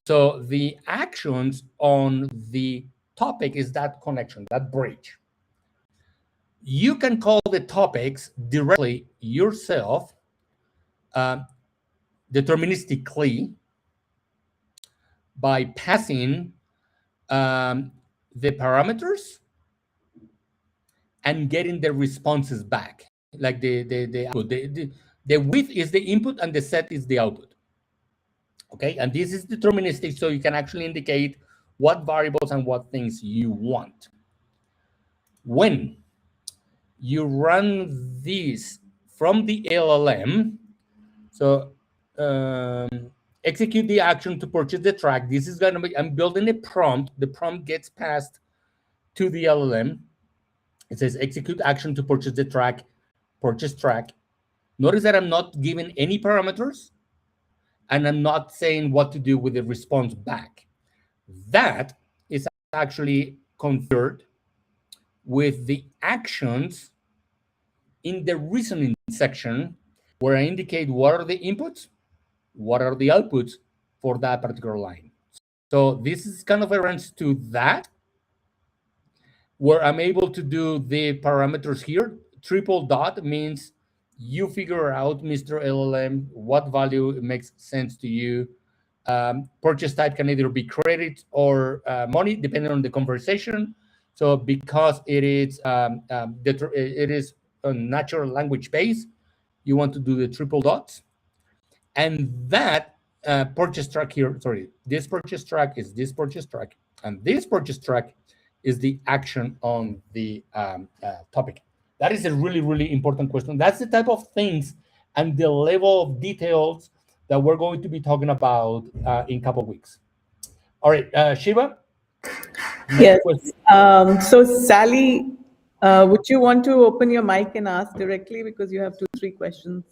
So the actions on the topic is that connection, that bridge. You can call the topics directly yourself, deterministically, by passing the parameters and getting the responses back. Like the output. The width is the input and the set is the output. Okay, and this is deterministic, so you can actually indicate what variables and what things you want. When you run this from the LLM, so execute the action to purchase the track. This is going to be, I'm building a prompt. The prompt gets passed to the LLM. It says execute action to purchase the track, purchase track. Notice that I'm not giving any parameters and I'm not saying what to do with the response back. That is actually configured with the actions in the reasoning section where I indicate what are the inputs, what are the outputs for that particular line. So this is kind of a reference to that, where I'm able to do the parameters here. Triple dot means you figure out, Mr. LLM, what value makes sense to you. Purchase type can either be credit or money, depending on the conversation. So because it is a natural language base, you want to do the triple dots. And that purchase track here, sorry, this purchase track is this purchase track, and this purchase track is the action on the topic. That is a really, really important question. That's the type of things and the level of details that we're going to be talking about in a couple of weeks. All right, Shiva?
Yes. So Sally, would you want to open your mic and ask directly, because you have 2-3 questions?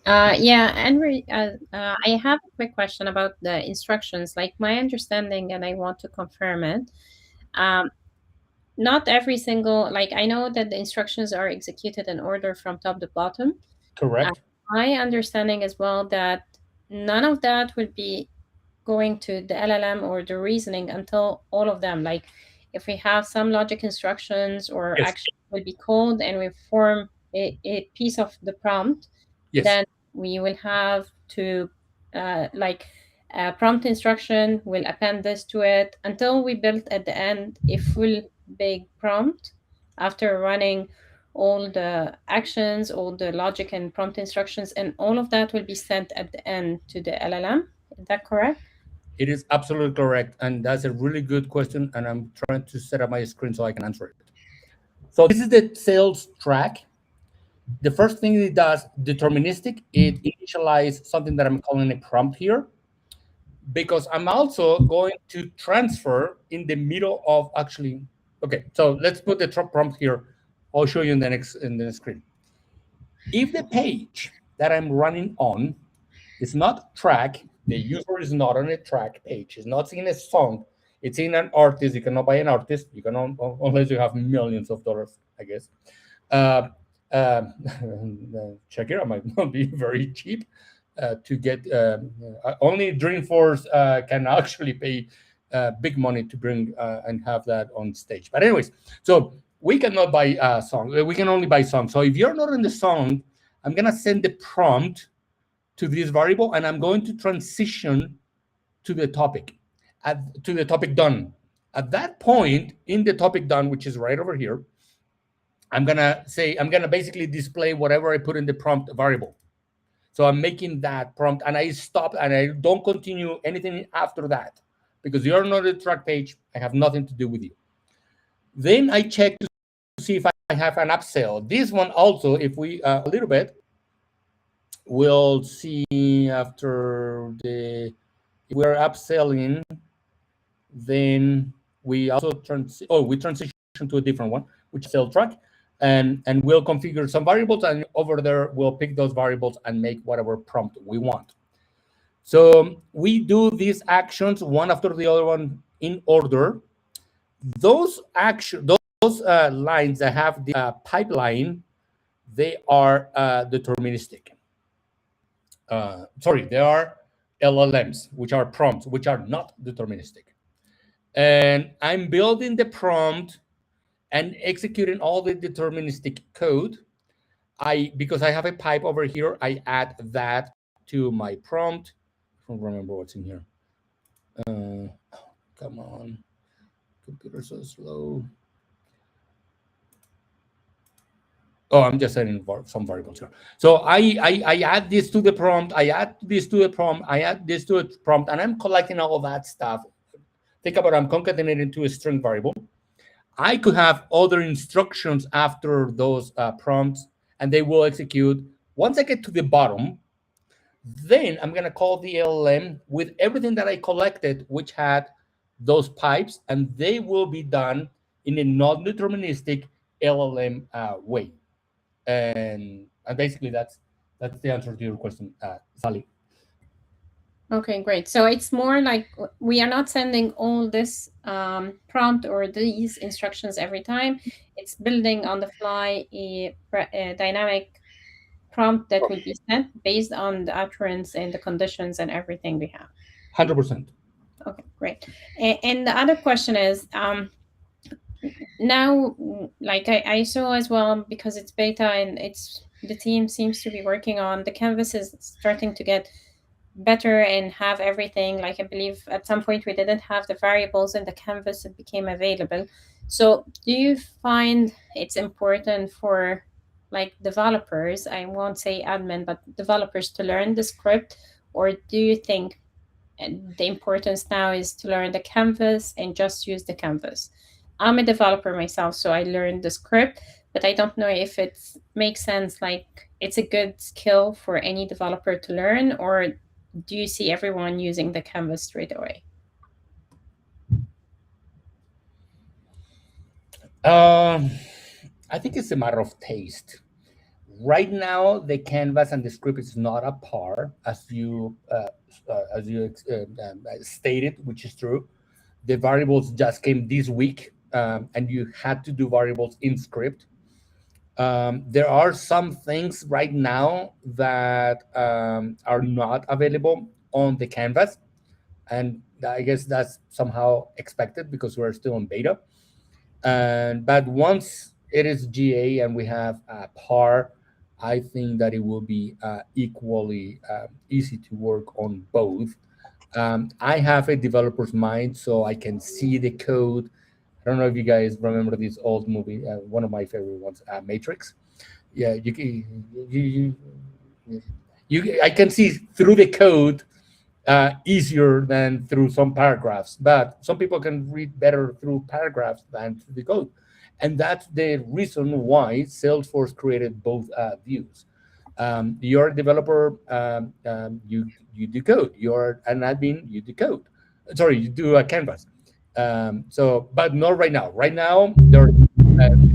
Yeah, Henry, I have a quick question about the instructions. Like my understanding, and I want to confirm it. Not every single, like I know that the instructions are executed in order from top to bottom.
Correct.
My understanding as well that none of that would be going to the LLM or the reasoning until all of them. Like if we have some logic instructions or
Yes.
action will be called and we form a piece of the prompt,
Yes.
then we will have to like a prompt instruction will append this to it until we build at the end a full big prompt after running all the actions, all the logic and prompt instructions, and all of that will be sent at the end to the LLM. Is that correct?
It is absolutely correct. And that's a really good question. And I'm trying to set up my screen so I can answer it. So this is the sales track. The first thing it does, deterministic, it initializes something that I'm calling a prompt here, because I'm also going to transfer in the middle of actually, okay, so let's put the prompt here. I'll show you in the next screen. If the page that I'm running on is not track, the user is not on a track page, it's not in a song, it's in an artist. You cannot buy an artist, you can unless you have millions of dollars, I guess. Shakira might not be very cheap to get. Only Dreamforce can actually pay big money to bring and have that on stage. But anyways, so we cannot buy songs. We can only buy songs. So if you're not in the song, I'm gonna send the prompt to this variable, and I'm going to transition to the topic, to the topic done. At that point, in the topic done, which is right over here, I'm gonna basically display whatever I put in the prompt variable. So I'm making that prompt, and I stop, and I don't continue anything after that, because you're not a track page. I have nothing to do with you. Then I check to see if I have an upsell. This one also, if we a little bit, we'll see after if we're upselling, then we also transition to a different one, which is sell track. And we'll configure some variables, and over there we'll pick those variables and make whatever prompt we want. So we do these actions one after the other one in order. Those lines that have the pipeline, they are deterministic. Sorry, they are LLMs, which are prompts, which are not deterministic. And I'm building the prompt and executing all the deterministic code. Because I have a pipe over here, I add that to my prompt. I don't remember what's in here. Come on, computer's so slow. Oh, I'm just adding some variables here. So I add this to the prompt, I add this to the prompt, I add this to a prompt, and I'm collecting all of that stuff. Think about it, I'm concatenating to a string variable. I could have other instructions after those prompts, and they will execute. Once I get to the bottom, then I'm going to call the LLM with everything that I collected, which had those pipes, and they will be done in a non-deterministic LLM way. And basically, that's the answer to your question, Sally.
Okay, great. So it's more like we are not sending all this prompt or these instructions every time. It's building on the fly a dynamic prompt that will be sent based on the utterance and the conditions and everything we have.
100%.
Okay, great. And the other question is, now, like I saw as well, because it's beta and the team seems to be working on, the canvas is starting to get better and have everything. Like I believe at some point we didn't have the variables in the canvas, it became available. So do you find it's important for like developers, I won't say admin, but developers to learn the script? Or do you think the importance now is to learn the canvas and just use the canvas? I'm a developer myself, so I learned the script, but I don't know if it makes sense, like it's a good skill for any developer to learn, or do you see everyone using the canvas straight away?
I think it's a matter of taste. Right now, the canvas and the script is not a par, as you stated, which is true. The variables just came this week, and you had to do variables in script. There are some things right now that are not available on the canvas, and I guess that's somehow expected because we're still in beta. But once it is GA and we have par, I think that it will be equally easy to work on both. I have a developer's mind, so I can see the code, I don't know if you guys remember this old movie, one of my favorite ones, Matrix. Yeah, you, I can see through the code easier than through some paragraphs, but some people can read better through paragraphs than through the code. And that's the reason why Salesforce created both views. You're a developer, you do code. You're an admin, you do code. Sorry, you do a Canvas. So, but not right now. Right now,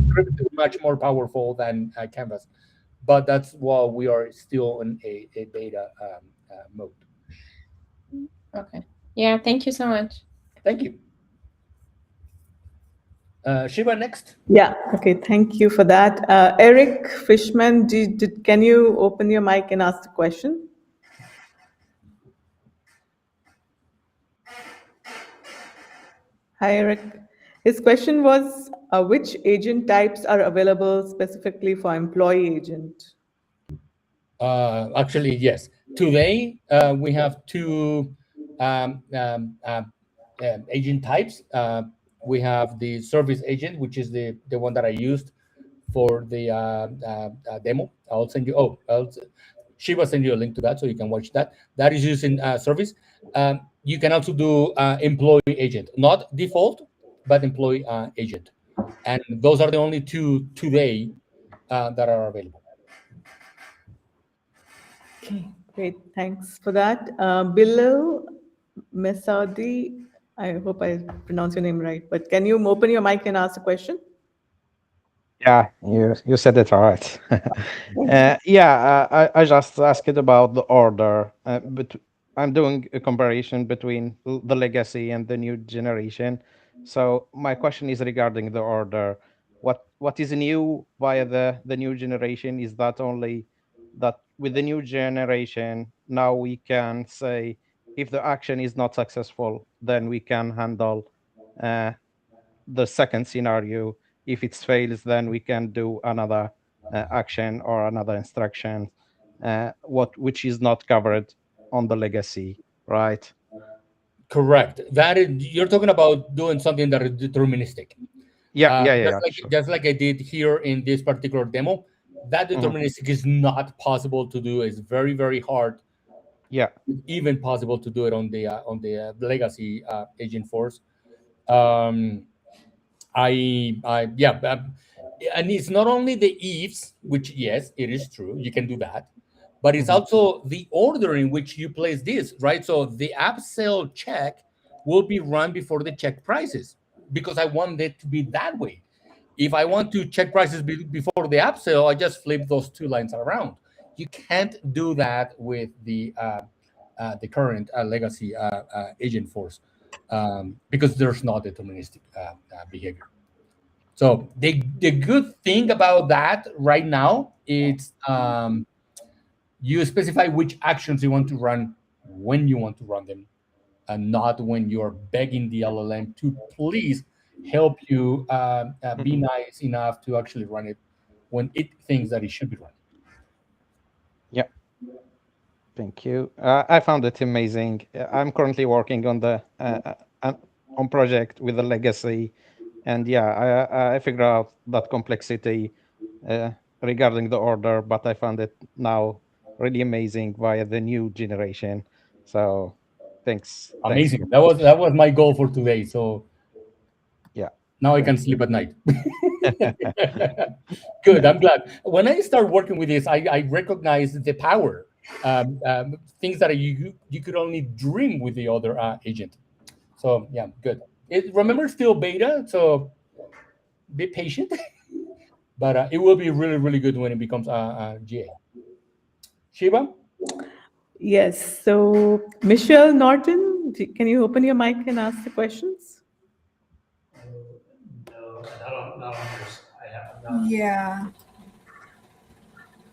script is much more powerful than Canvas, but that's why we are still in a beta mode.
Okay. Yeah, thank you so much.
Thank you. Shiva, next.
Yeah, okay, thank you for that. Eric Fishman, can you open your mic and ask the question? Hi, Eric. His question was, which agent types are available specifically for employee agent?
Actually, yes. Today, we have two agent types. We have the service agent, which is the one that I used for the demo. I'll send you. Shiva send you a link to that so you can watch that. That is using service. You can also do employee agent, not default, but employee agent. And those are the only two today that are available.
Okay, great, thanks for that. Bilal Mesaudi, I hope I pronounce your name right, but can you open your mic and ask a question?
Yeah, you said it right. Yeah, I just asked about the order, but I'm doing a comparison between the legacy and the new generation. So my question is regarding the order. What is new via the new generation is that only that with the new generation now we can say if the action is not successful, then we can handle uh, the second scenario. If it fails, then we can do another action or another instruction, which is not covered on the legacy, right?
Correct. That is, you're talking about doing something that is deterministic.
Yeah, sure.
Just like I did here in this particular demo. That
Mhm.
deterministic is not possible to do. It's very, very hard,
Yeah.
even possible to do it on the legacy Agentforce. Um, yeah, and it's not only the ifs, which yes, it is true, you can do that, but it's
Mhm.
also the order in which you place this, right? So the upsell check will be run before the check prices because I want it to be that way. If I want to check prices before the upsell, I just flip those two lines around. You can't do that with the current legacy agent force because there's not deterministic behavior. So the good thing about that right now is you specify which actions you want to run when you want to run them, and not when you're begging the LLM to please help you be
Mhm.
nice enough to actually run it when it thinks that it should be run.
Yeah. Thank you. I found it amazing. I'm currently working on the on project with the legacy, and yeah, I figured out that complexity uh, regarding the order, but I found it now really amazing via the new generation. So thanks
Amazing.
again.
That was my goal for today. So
Yeah,
now I can
thank
sleep at night.
you.
Good. I'm glad. When I start working with this, I recognize the power, things that you could only dream with the other agent. So yeah, good. Remember, still beta, so be patient, but it will be really, really good when it becomes GA. Shiva?
Yes, so Michelle Norton, can you open your mic and ask the questions?
No, not on yours. I'm not.
Yeah.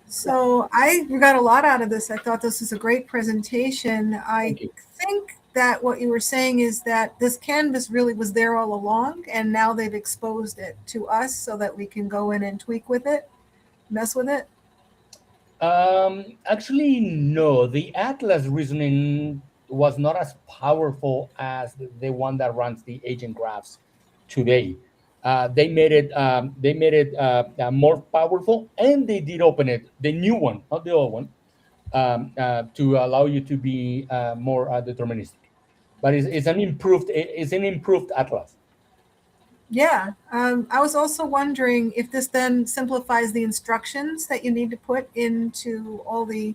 So I got a lot out of this. I thought this was a great presentation. I
Thank you.
think that what you were saying is that this canvas really was there all along, and now they've exposed it to us so that we can go in and tweak with it, mess with it.
Actually, no. The Atlas reasoning was not as powerful as the one that runs the agent graphs today. They made it more powerful, and they did open it, the new one, not the old one, to allow you to be more deterministic. But it's an improved atlas.
Yeah. I was also wondering if this then simplifies the instructions that you need to put into all the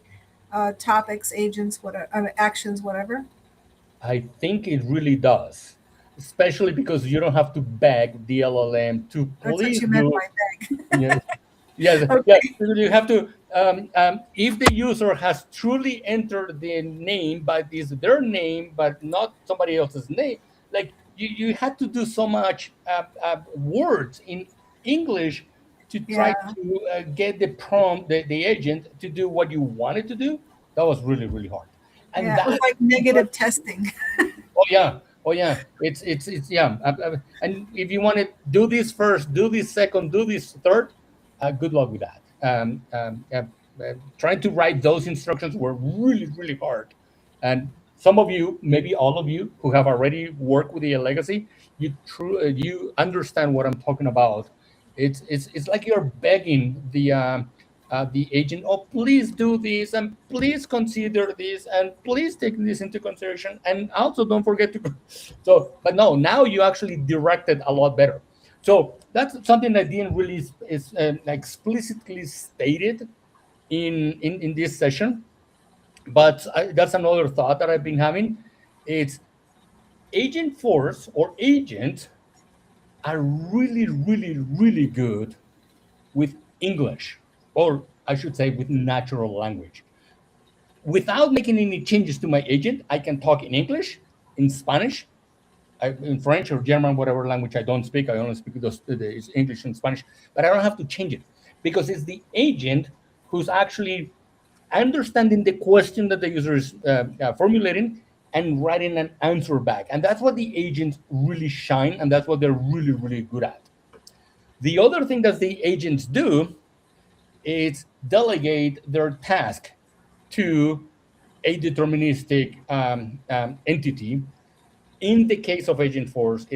topics, agents, whatever, actions, whatever.
I think it really does, especially because you don't have to beg the LLM to
That's what
please
you meant
do.
by beg.
Yes, yes,
Okay.
yeah. You have to. If the user has truly entered the name, but is their name, but not somebody else's name, like you had to do so much words in English to try
Yeah.
to get the prompt, the agent to do what you wanted to do. That was really, really hard. And
Yeah. It was
that
like negative testing.
Oh yeah, oh yeah. It's yeah. And if you want to do this first, do this second, do this third, good luck with that. Trying to write those instructions were really really hard, and some of you, maybe all of you, who have already worked with the legacy, you understand what I'm talking about. It's like you're begging the agent, oh, please do this, and please consider this, and please take this into consideration, and also don't forget to. So, but no, now you actually directed a lot better. So that's something that didn't really is explicitly stated in this session, but that's another thought that I've been having. It's Agentforce or agent are really, really, really good with English, or I should say with natural language. Without making any changes to my agent, I can talk in English, in Spanish, in French or German, whatever language I don't speak. I only speak it's English and Spanish, but I don't have to change it because it's the agent who's actually understanding the question that the user is formulating and writing an answer back. And that's what the agents really shine, and that's what they're really, really good at. The other thing that the agents do is delegate their task to a deterministic entity. In the case of Agentforce,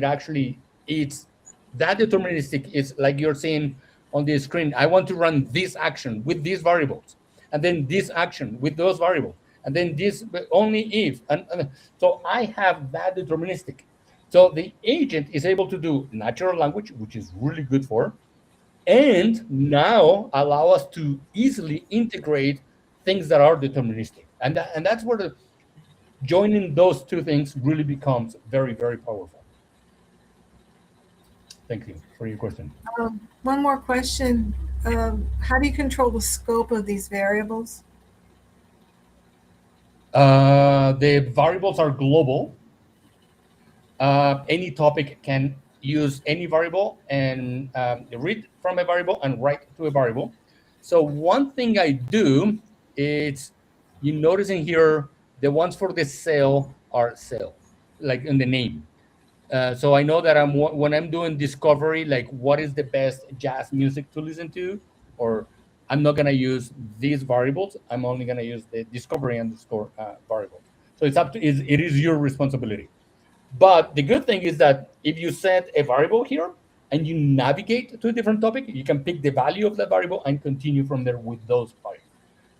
it's that deterministic is like you're saying on the screen. I want to run this action with these variables, and then this action with those variables, and then this only if. And so I have that deterministic. So the agent is able to do natural language, which is really good for, and now allow us to easily integrate things that are deterministic. And that's where joining those two things really becomes very, very powerful. Thank you for your question.
One more question. How do you control the scope of these variables?
The variables are global. Any topic can use any variable and read from a variable and write to a variable. So one thing I do is, you notice in here, the ones for the sale are sale, like in the name. So I know that when I'm doing discovery, like what is the best jazz music to listen to, or I'm not gonna use these variables. I'm only gonna use the discovery underscore variable. So it's up to it is your responsibility. But the good thing is that if you set a variable here and you navigate to a different topic, you can pick the value of that variable and continue from there with those variables,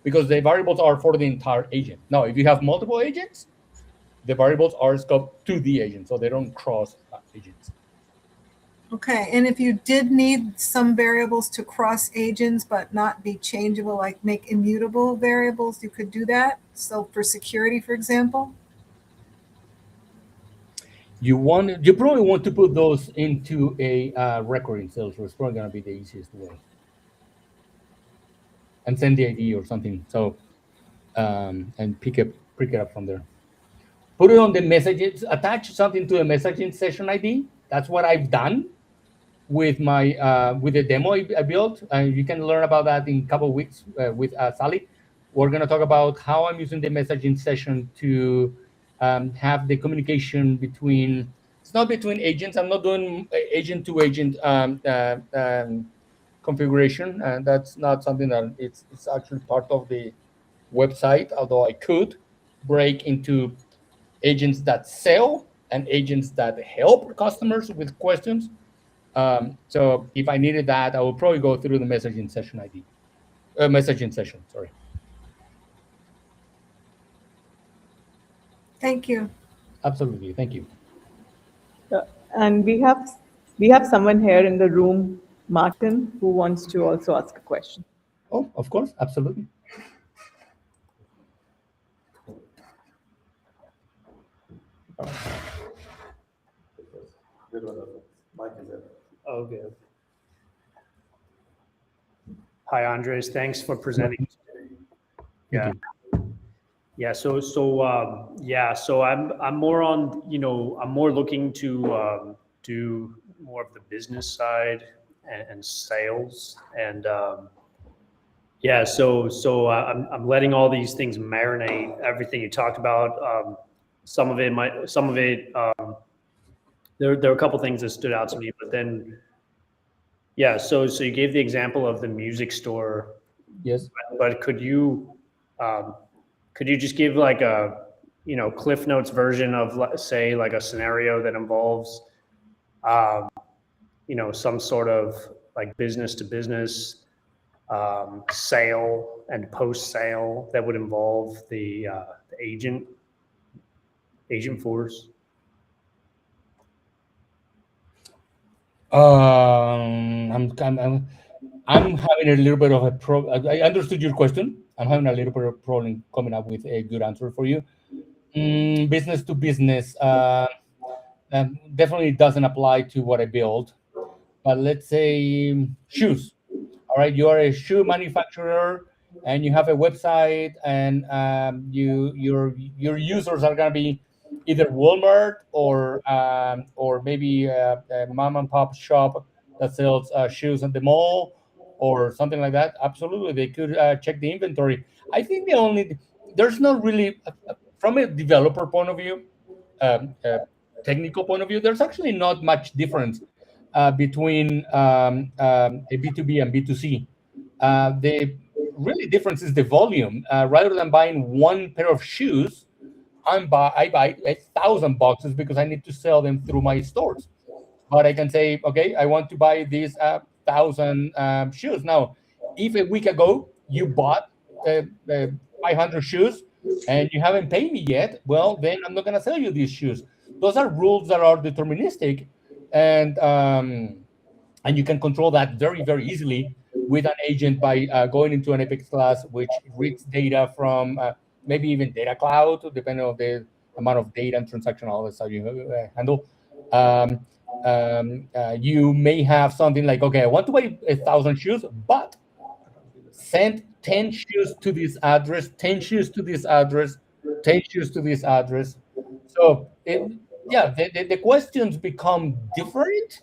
because the variables are for the entire agent. Now, if you have multiple agents, the variables are scoped to the agent, so they don't cross agents.
Okay, and if you did need some variables to cross agents but not be changeable, like make immutable variables, you could do that. So for security, for example.
You probably want to put those into a record in Salesforce. It's probably going to be the easiest way, and send the ID or something. So and pick it up from there. Put it on the messages. Attach something to a messaging session ID. That's what I've done with my with the demo I built. You can learn about that in a couple of weeks with Sally. We're going to talk about how I'm using the messaging session to have the communication between. It's not between agents. I'm not doing agent to agent configuration, and that's not something that it's actually part of the website. Although I could break into agents that sell and agents that help customers with questions. So if I needed that, I would probably go through the messaging session ID, messaging session. Sorry.
Thank you.
Absolutely. Thank you.
And we have someone here in the room, Martin, who wants to also ask a question.
Oh, of course. Absolutely.
Okay. Hi, Andres. Thanks for presenting. Yeah. Yeah. So I'm more on, I'm more looking to do more of the business side and sales and I'm letting all these things marinate. Everything you talked about, some of it there are a couple things that stood out to me, but then so you gave the example of the music store.
Yes.
But could you just give like a Cliff Notes version of, say, like a scenario that involves some sort of like business to business sale and post sale that would involve the Agentforce?
I'm having a little bit of a problem. I understood your question. I'm having a little bit of problem coming up with a good answer for you. Business to business definitely doesn't apply to what I build. But let's say shoes. All right, you are a shoe manufacturer and you have a website, and your users are gonna be either Walmart or maybe a mom and pop shop that sells shoes at the mall or something like that. Absolutely, they could check the inventory. I think there's not really from a developer point of view, technical point of view, there's actually not much difference between a B2B and B2C. The really difference is the volume. Rather than buying one pair of shoes, I buy 1,000 boxes because I need to sell them through my stores. But I can say, okay, I want to buy these 1,000 shoes. Now, if a week ago you bought 500 shoes and you haven't paid me yet, well, then I'm not going to sell you these shoes. Those are rules that are deterministic, and you can control that very, very easily with an agent by going into an Apex class, which reads data from maybe even data cloud, depending on the amount of data and transactional all that stuff you handle. You may have something like, okay, I want to buy 1,000 shoes, but send 10 shoes to this address, 10 shoes to this address, 10 shoes to this address. So the questions become different,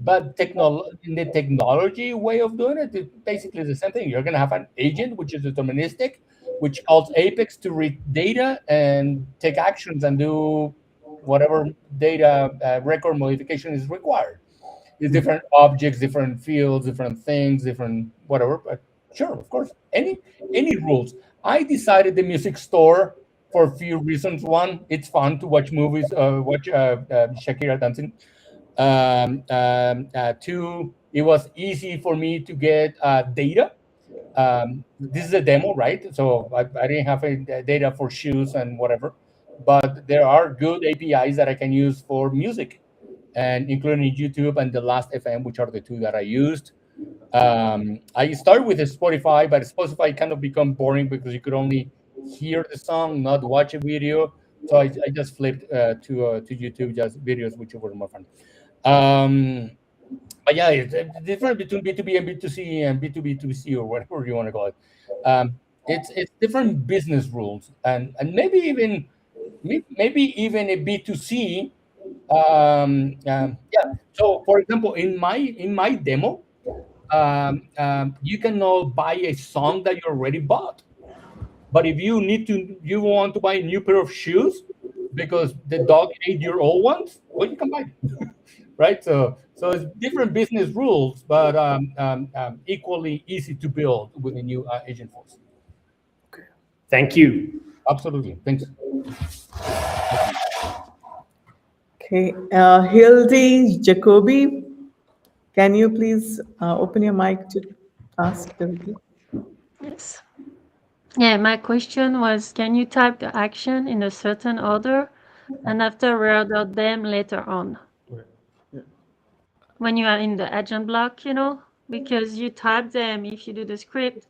but in the technology way of doing it, it's basically the same thing. You're going to have an agent, which is deterministic, which calls Apex to read data and take actions and do whatever data record modification is required. It's different objects, different fields, different things, different whatever. But sure, of course, any rules. I decided the music store for a few reasons. One, it's fun to watch movies, watch Shakira dancing. Two, it was easy for me to get data. This is a demo, right? So I didn't have any data for shoes and whatever, but there are good APIs that I can use for music, and including YouTube and the Last FM, which are the two that I used. I started with Spotify, but Spotify kind of become boring because you could only hear the song, not watch a video. So I just flipped to YouTube, just videos, which were more fun. But yeah, it's different between B2B and B2C and B2B2C or whatever you want to call it. It's different business rules, and maybe even a B2C. So for example, in my demo, you cannot buy a song that you already bought. But if you want to buy a new pair of shoes because the dog ate your old ones, well, you can buy them. Right? So it's different business rules, but equally easy to build with the new Agentforce.
Thank you.
Absolutely. Thanks.
Okay, Hildy Jacoby, can you please open your mic to ask Hildy?
Yes. Yeah, my question was, can you type the action in a certain order and after reorder them later on? When you are in the agent block, because you type them if you do the script,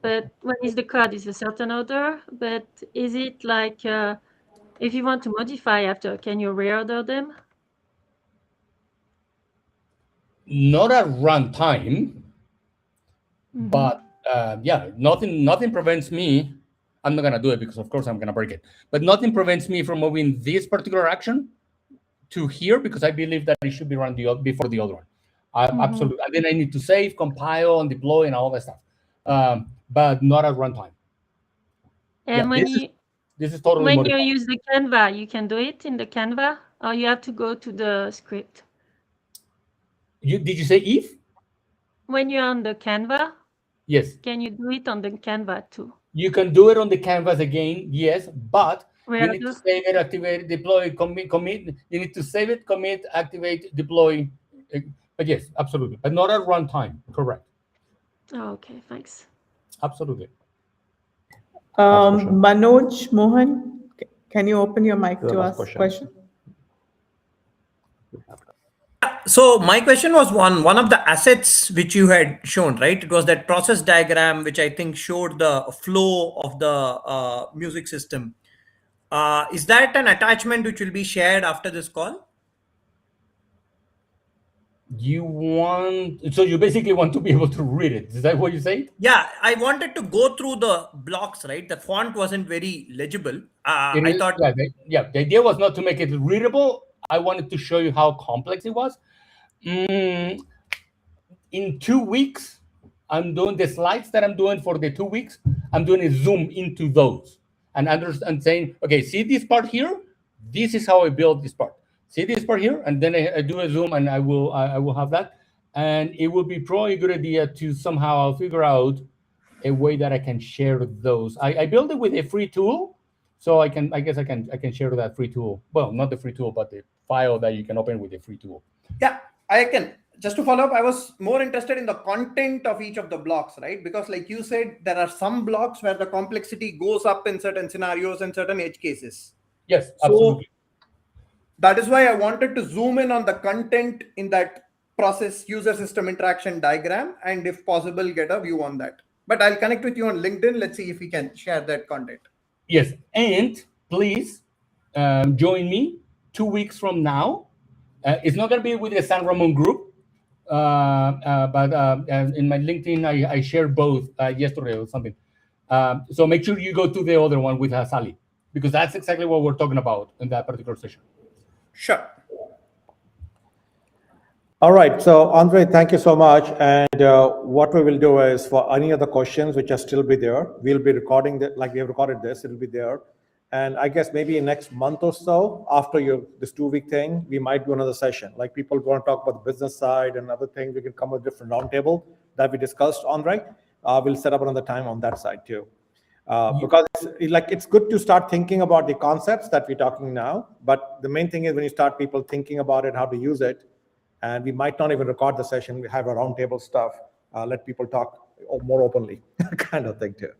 but when is the code is a certain order, but is it like if you want to modify after, can you reorder them?
Not at runtime, but yeah, nothing prevents me. I'm not gonna do it because of course I'm gonna break it. But nothing prevents me from moving this particular action to here because I believe that it should be run before the other one. Absolutely. And then I need to save, compile, and deploy, and all that stuff. But not at runtime.
And
Yeah, this is totally
when
modified.
you use the Canva, you can do it in the Canva, or you have to go to the script.
Did you say if?
When you're on the Canva,
Yes.
can you do it on the Canva too?
You can do it on the canvas again, yes, but you need to
Reorder?
save it, activate, deploy, commit. You need to save it, commit, activate, deploy. But yes, absolutely. But not at runtime. Correct.
Oh, okay, thanks.
Absolutely.
Manoj Mohan, can you open your mic to ask a question?
So my question was one of the assets which you had shown, right? It was that process diagram, which I think showed the flow of the music system. Is that an attachment which will be shared after this call?
So you basically want to be able to read it. Is that what you say?
Yeah, I wanted to go through the blocks, right? The font wasn't very legible. I thought.
The idea was not to make it readable. I wanted to show you how complex it was. In 2 weeks, I'm doing the slides that I'm doing for the 2 weeks. I'm doing a zoom into those and saying, okay, see this part here? This is how I build this part. See this part here? And then I do a zoom and I will have that. And it would be probably a good idea to somehow figure out a way that I can share those. I built it with a free tool. So I guess I can share that free tool. Well, not the free tool, but the file that you can open with the free tool.
Yeah, I can. Just to follow up, I was more interested in the content of each of the blocks, right? Because like you said, there are some blocks where the complexity goes up in certain scenarios and certain edge cases.
Yes, absolutely.
That is why I wanted to zoom in on the content in that process user system interaction diagram, and if possible, get a view on that. But I'll connect with you on LinkedIn. Let's see if we can share that content.
Yes, and please join me 2 weeks from now. It's not going to be with the San Ramon group, but in my LinkedIn, I shared both yesterday or something. So make sure you go to the other one with Sally, because that's exactly what we're talking about in that particular session.
Sure.
All right. So, Andre, thank you so much. And what we will do is for any other questions which are still be there, we'll be recording that, like we have recorded this, it'll be there. And I guess maybe in next month or so, after this 2-week thing, we might do another session. Like people want to talk about the business side and other things, we can come with different roundtable that we discussed, Andre. We'll set up another time on that side too. Because it's good to start thinking about the concepts that we're talking now. But the main thing is when you start people thinking about it, how to use it, and we might not even record the session. We have a roundtable stuff. Let people talk more openly, kind of thing too.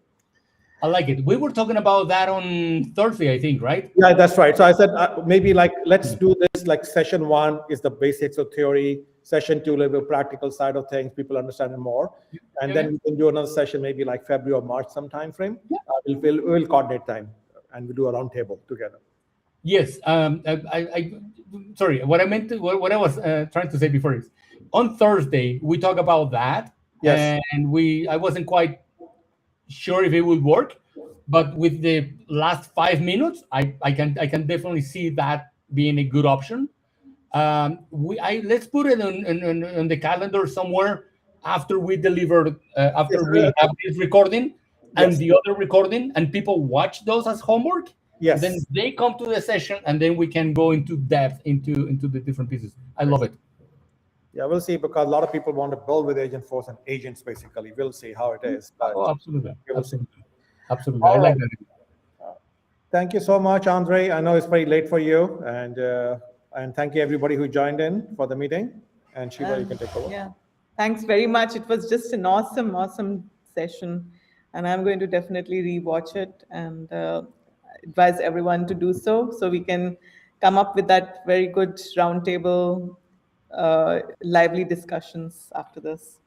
I like it. We were talking about that on Thursday, I think, right?
Yeah, that's right. So I said maybe let's do this. Like session 1 is the basics of theory. Session 2, a little bit practical side of things. People understand it more, and then we can do another session maybe like February or March, some time frame. We'll coordinate time and we do a roundtable together.
Yes. Sorry. What I was trying to say before is, on Thursday we talk about that.
Yes.
And I wasn't quite sure if it would work, but with the last 5 minutes, I can definitely see that being a good option. Let's put it on the calendar somewhere after we deliver, after we have this recording and the other recording, and people watch those as homework.
Yes.
Then they come to the session, and then we can go into depth into the different pieces. I love it.
Yeah, we'll see, because a lot of people want to build with Agentforce and agents, basically. We'll see how it is.
Absolutely. Absolutely.
All
I like
right.
that.
Thank you so much, Andre. I know it's very late for you, and And thank you everybody who joined in for the meeting. And Shiva, you can take over.
Yeah, thanks very much. It was just an awesome session, and I'm going to definitely rewatch it and advise everyone to do so we can come up with that very good roundtable, lively discussions after this.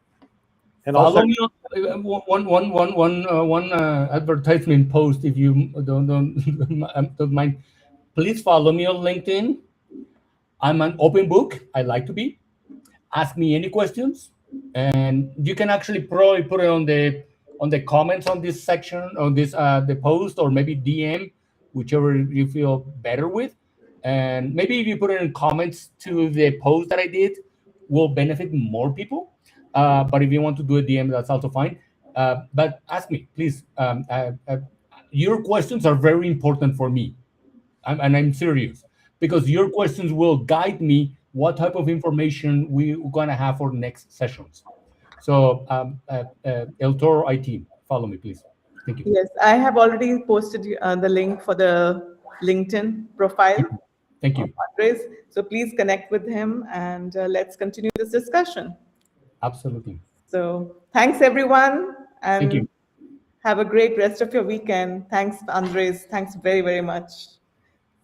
And also,
Follow me on one advertisement post if you don't mind. Please follow me on LinkedIn. I'm an open book. I like to be. Ask me any questions, and you can actually probably put it on the comments on this section, on this the post, or maybe DM, whichever you feel better with. And maybe if you put it in comments to the post that I did, will benefit more people. But if you want to do a DM, that's also fine. But ask me, please. Your questions are very important for me, and I'm serious, because your questions will guide me what type of information we're gonna have for next sessions. So, El Toro IT, follow me, please. Thank you.
Yes, I have already posted the link for the LinkedIn profile.
Thank you.
Andres. So please connect with him, and let's continue this discussion.
Absolutely.
So thanks everyone,
Thank you.
and have a great rest of your weekend. Thanks, Andres. Thanks very much.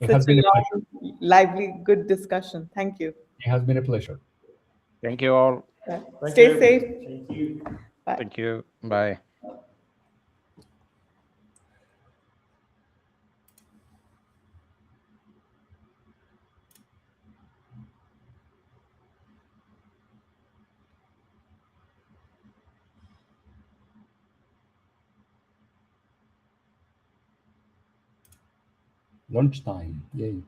It has
Such a
been a pleasure.
long, lively, good discussion. Thank you.
It has been a pleasure.
Thank you all.
Stay safe.
Thank you.
Bye.
Thank you. Bye.
Lunchtime. Yay.